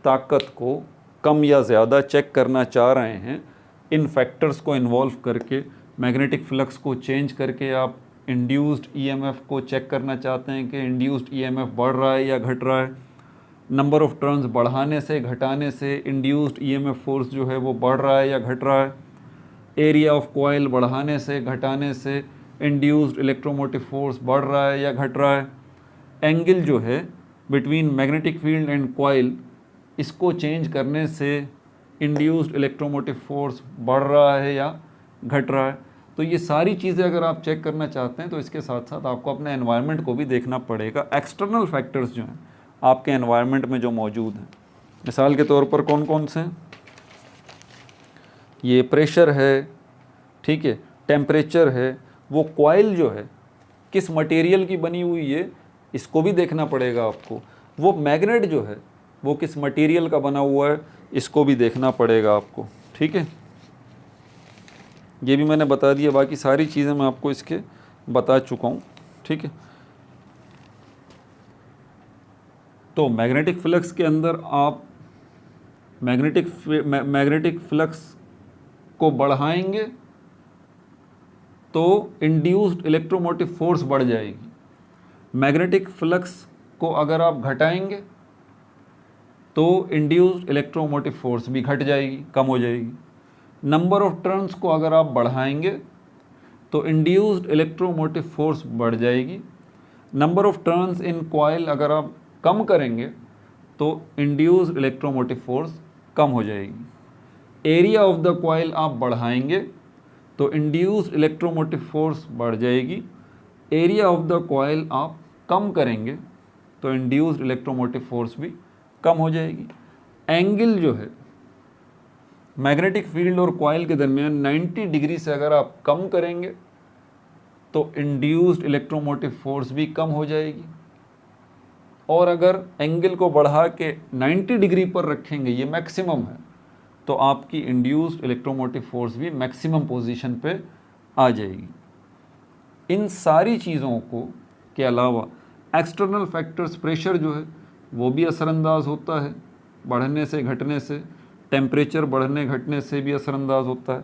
ताकत को कम या ज़्यादा चेक करना चाह रहे हैं, इन फैक्टर्स को इन्वॉल्व करके मैग्नेटिक फ्लक्स को चेंज करके आप इंड्यूस्ड ईएमएफ को चेक करना चाहते हैं कि इंड्यूस्ड ईएमएफ बढ़ रहा है या घट रहा है। नंबर ऑफ टर्न्स बढ़ाने से घटाने से इंड्यूस्ड ईएमएफ फोर्स जो है वो बढ़ रहा है या घट रहा है। एरिया ऑफ कॉइल बढ़ाने से घटाने से इंड्यूस्ड इलेक्ट्रोमोटिव फोर्स बढ़ रहा है या घट रहा है। एंगल जो है between magnetic field and coil, इसको चेंज करने से इंड्यूस्ड इलेक्ट्रोमोटिव फोर्स बढ़ रहा है या घट रहा है। तो ये सारी चीज़ें अगर आप चेक करना चाहते हैं तो इसके साथ साथ आपको अपने एनवायरनमेंट को भी देखना पड़ेगा। एक्सटर्नल फैक्टर्स जो हैं आपके एनवायरनमेंट में जो मौजूद हैं, मिसाल के तौर पर कौन कौन से हैं, ये प्रेशर है, ठीक है, टेम्परेचर है, वो कॉइल जो है किस मटेरियल की बनी हुई है इसको भी देखना पड़ेगा आपको, वो मैग्नेट जो है वो किस मटेरियल का बना हुआ है इसको भी देखना पड़ेगा आपको, ठीक है। ये भी मैंने बता दिया, बाकी सारी चीज़ें मैं आपको इसके बता चुका हूँ, ठीक है। तो मैग्नेटिक फ्लक्स के अंदर आप मैग्नेटिक फ्लक्स को बढ़ाएंगे तो इंड्यूस्ड इलेक्ट्रोमोटिव फोर्स बढ़ जाएगी। मैग्नेटिक फ्लक्स को अगर आप घटाएंगे तो इंड्यूस्ड इलेक्ट्रोमोटिव फोर्स भी घट जाएगी, कम हो जाएगी। नंबर ऑफ टर्न्स को अगर आप बढ़ाएंगे तो इंड्यूस्ड इलेक्ट्रोमोटिव फोर्स बढ़ जाएगी। Number of turns in coil अगर आप कम करेंगे तो इंड्यूस्ड इलेक्ट्रोमोटिव फोर्स कम हो जाएगी। एरिया ऑफ द कॉइल आप बढ़ाएंगे तो इंड्यूस्ड इलेक्ट्रोमोटिव फोर्स बढ़ जाएगी। एरिया ऑफ द कॉइल आप कम करेंगे तो इंड्यूस्ड इलेक्ट्रोमोटिव फोर्स भी कम हो जाएगी। एंगल जो है मैग्नेटिक फील्ड और कॉइल के दरमियान 90 डिग्री से अगर आप कम करेंगे तो इंड्यूस्ड इलेक्ट्रोमोटिव फोर्स भी कम हो जाएगी, और अगर एंगल को बढ़ा के 90 डिग्री पर रखेंगे, ये मैक्सिमम है, तो आपकी इंड्यूस्ड इलेक्ट्रोमोटिव फोर्स भी मैक्सिमम पोजीशन पे आ जाएगी। इन सारी चीज़ों को के अलावा एक्सटर्नल फैक्टर्स, प्रेशर जो है वो भी असरअंदाज होता है, बढ़ने से घटने से, टेम्परेचर बढ़ने घटने से भी असरअंदाज होता है,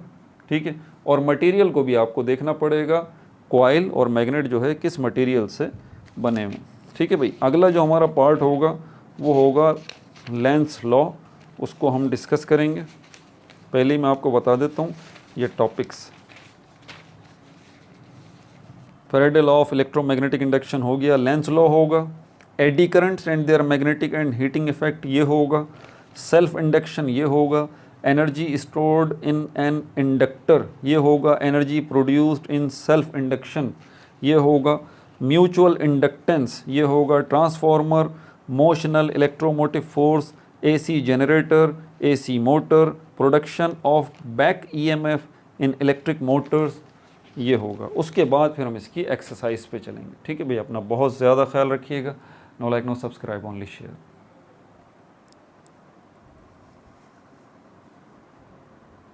ठीक है। और मटेरियल को भी आपको देखना पड़ेगा, कॉइल और मैग्नेट जो है किस मटेरियल से बने हुए, ठीक है भाई। अगला जो हमारा पार्ट होगा वो होगा लेंस लॉ, उसको हम डिस्कस करेंगे। पहले ही मैं आपको बता देता हूँ ये topics. Faraday law of electromagnetic induction हो गया, लेंस लॉ होगा, eddy currents and their magnetic and heating effect ये होगा, सेल्फ इंडक्शन ये होगा, energy stored in an inductor ये होगा, energy produced in self induction ये होगा, म्यूचुअल इंडक्टेंस ये होगा, transformer, motional electromotive force, AC generator, AC motor, production of back EMF in electric motors ये होगा। उसके बाद फिर हम इसकी एक्सरसाइज पे चलेंगे, ठीक है भाई। अपना बहुत ज़्यादा ख्याल रखिएगा। No like no subscribe, only share.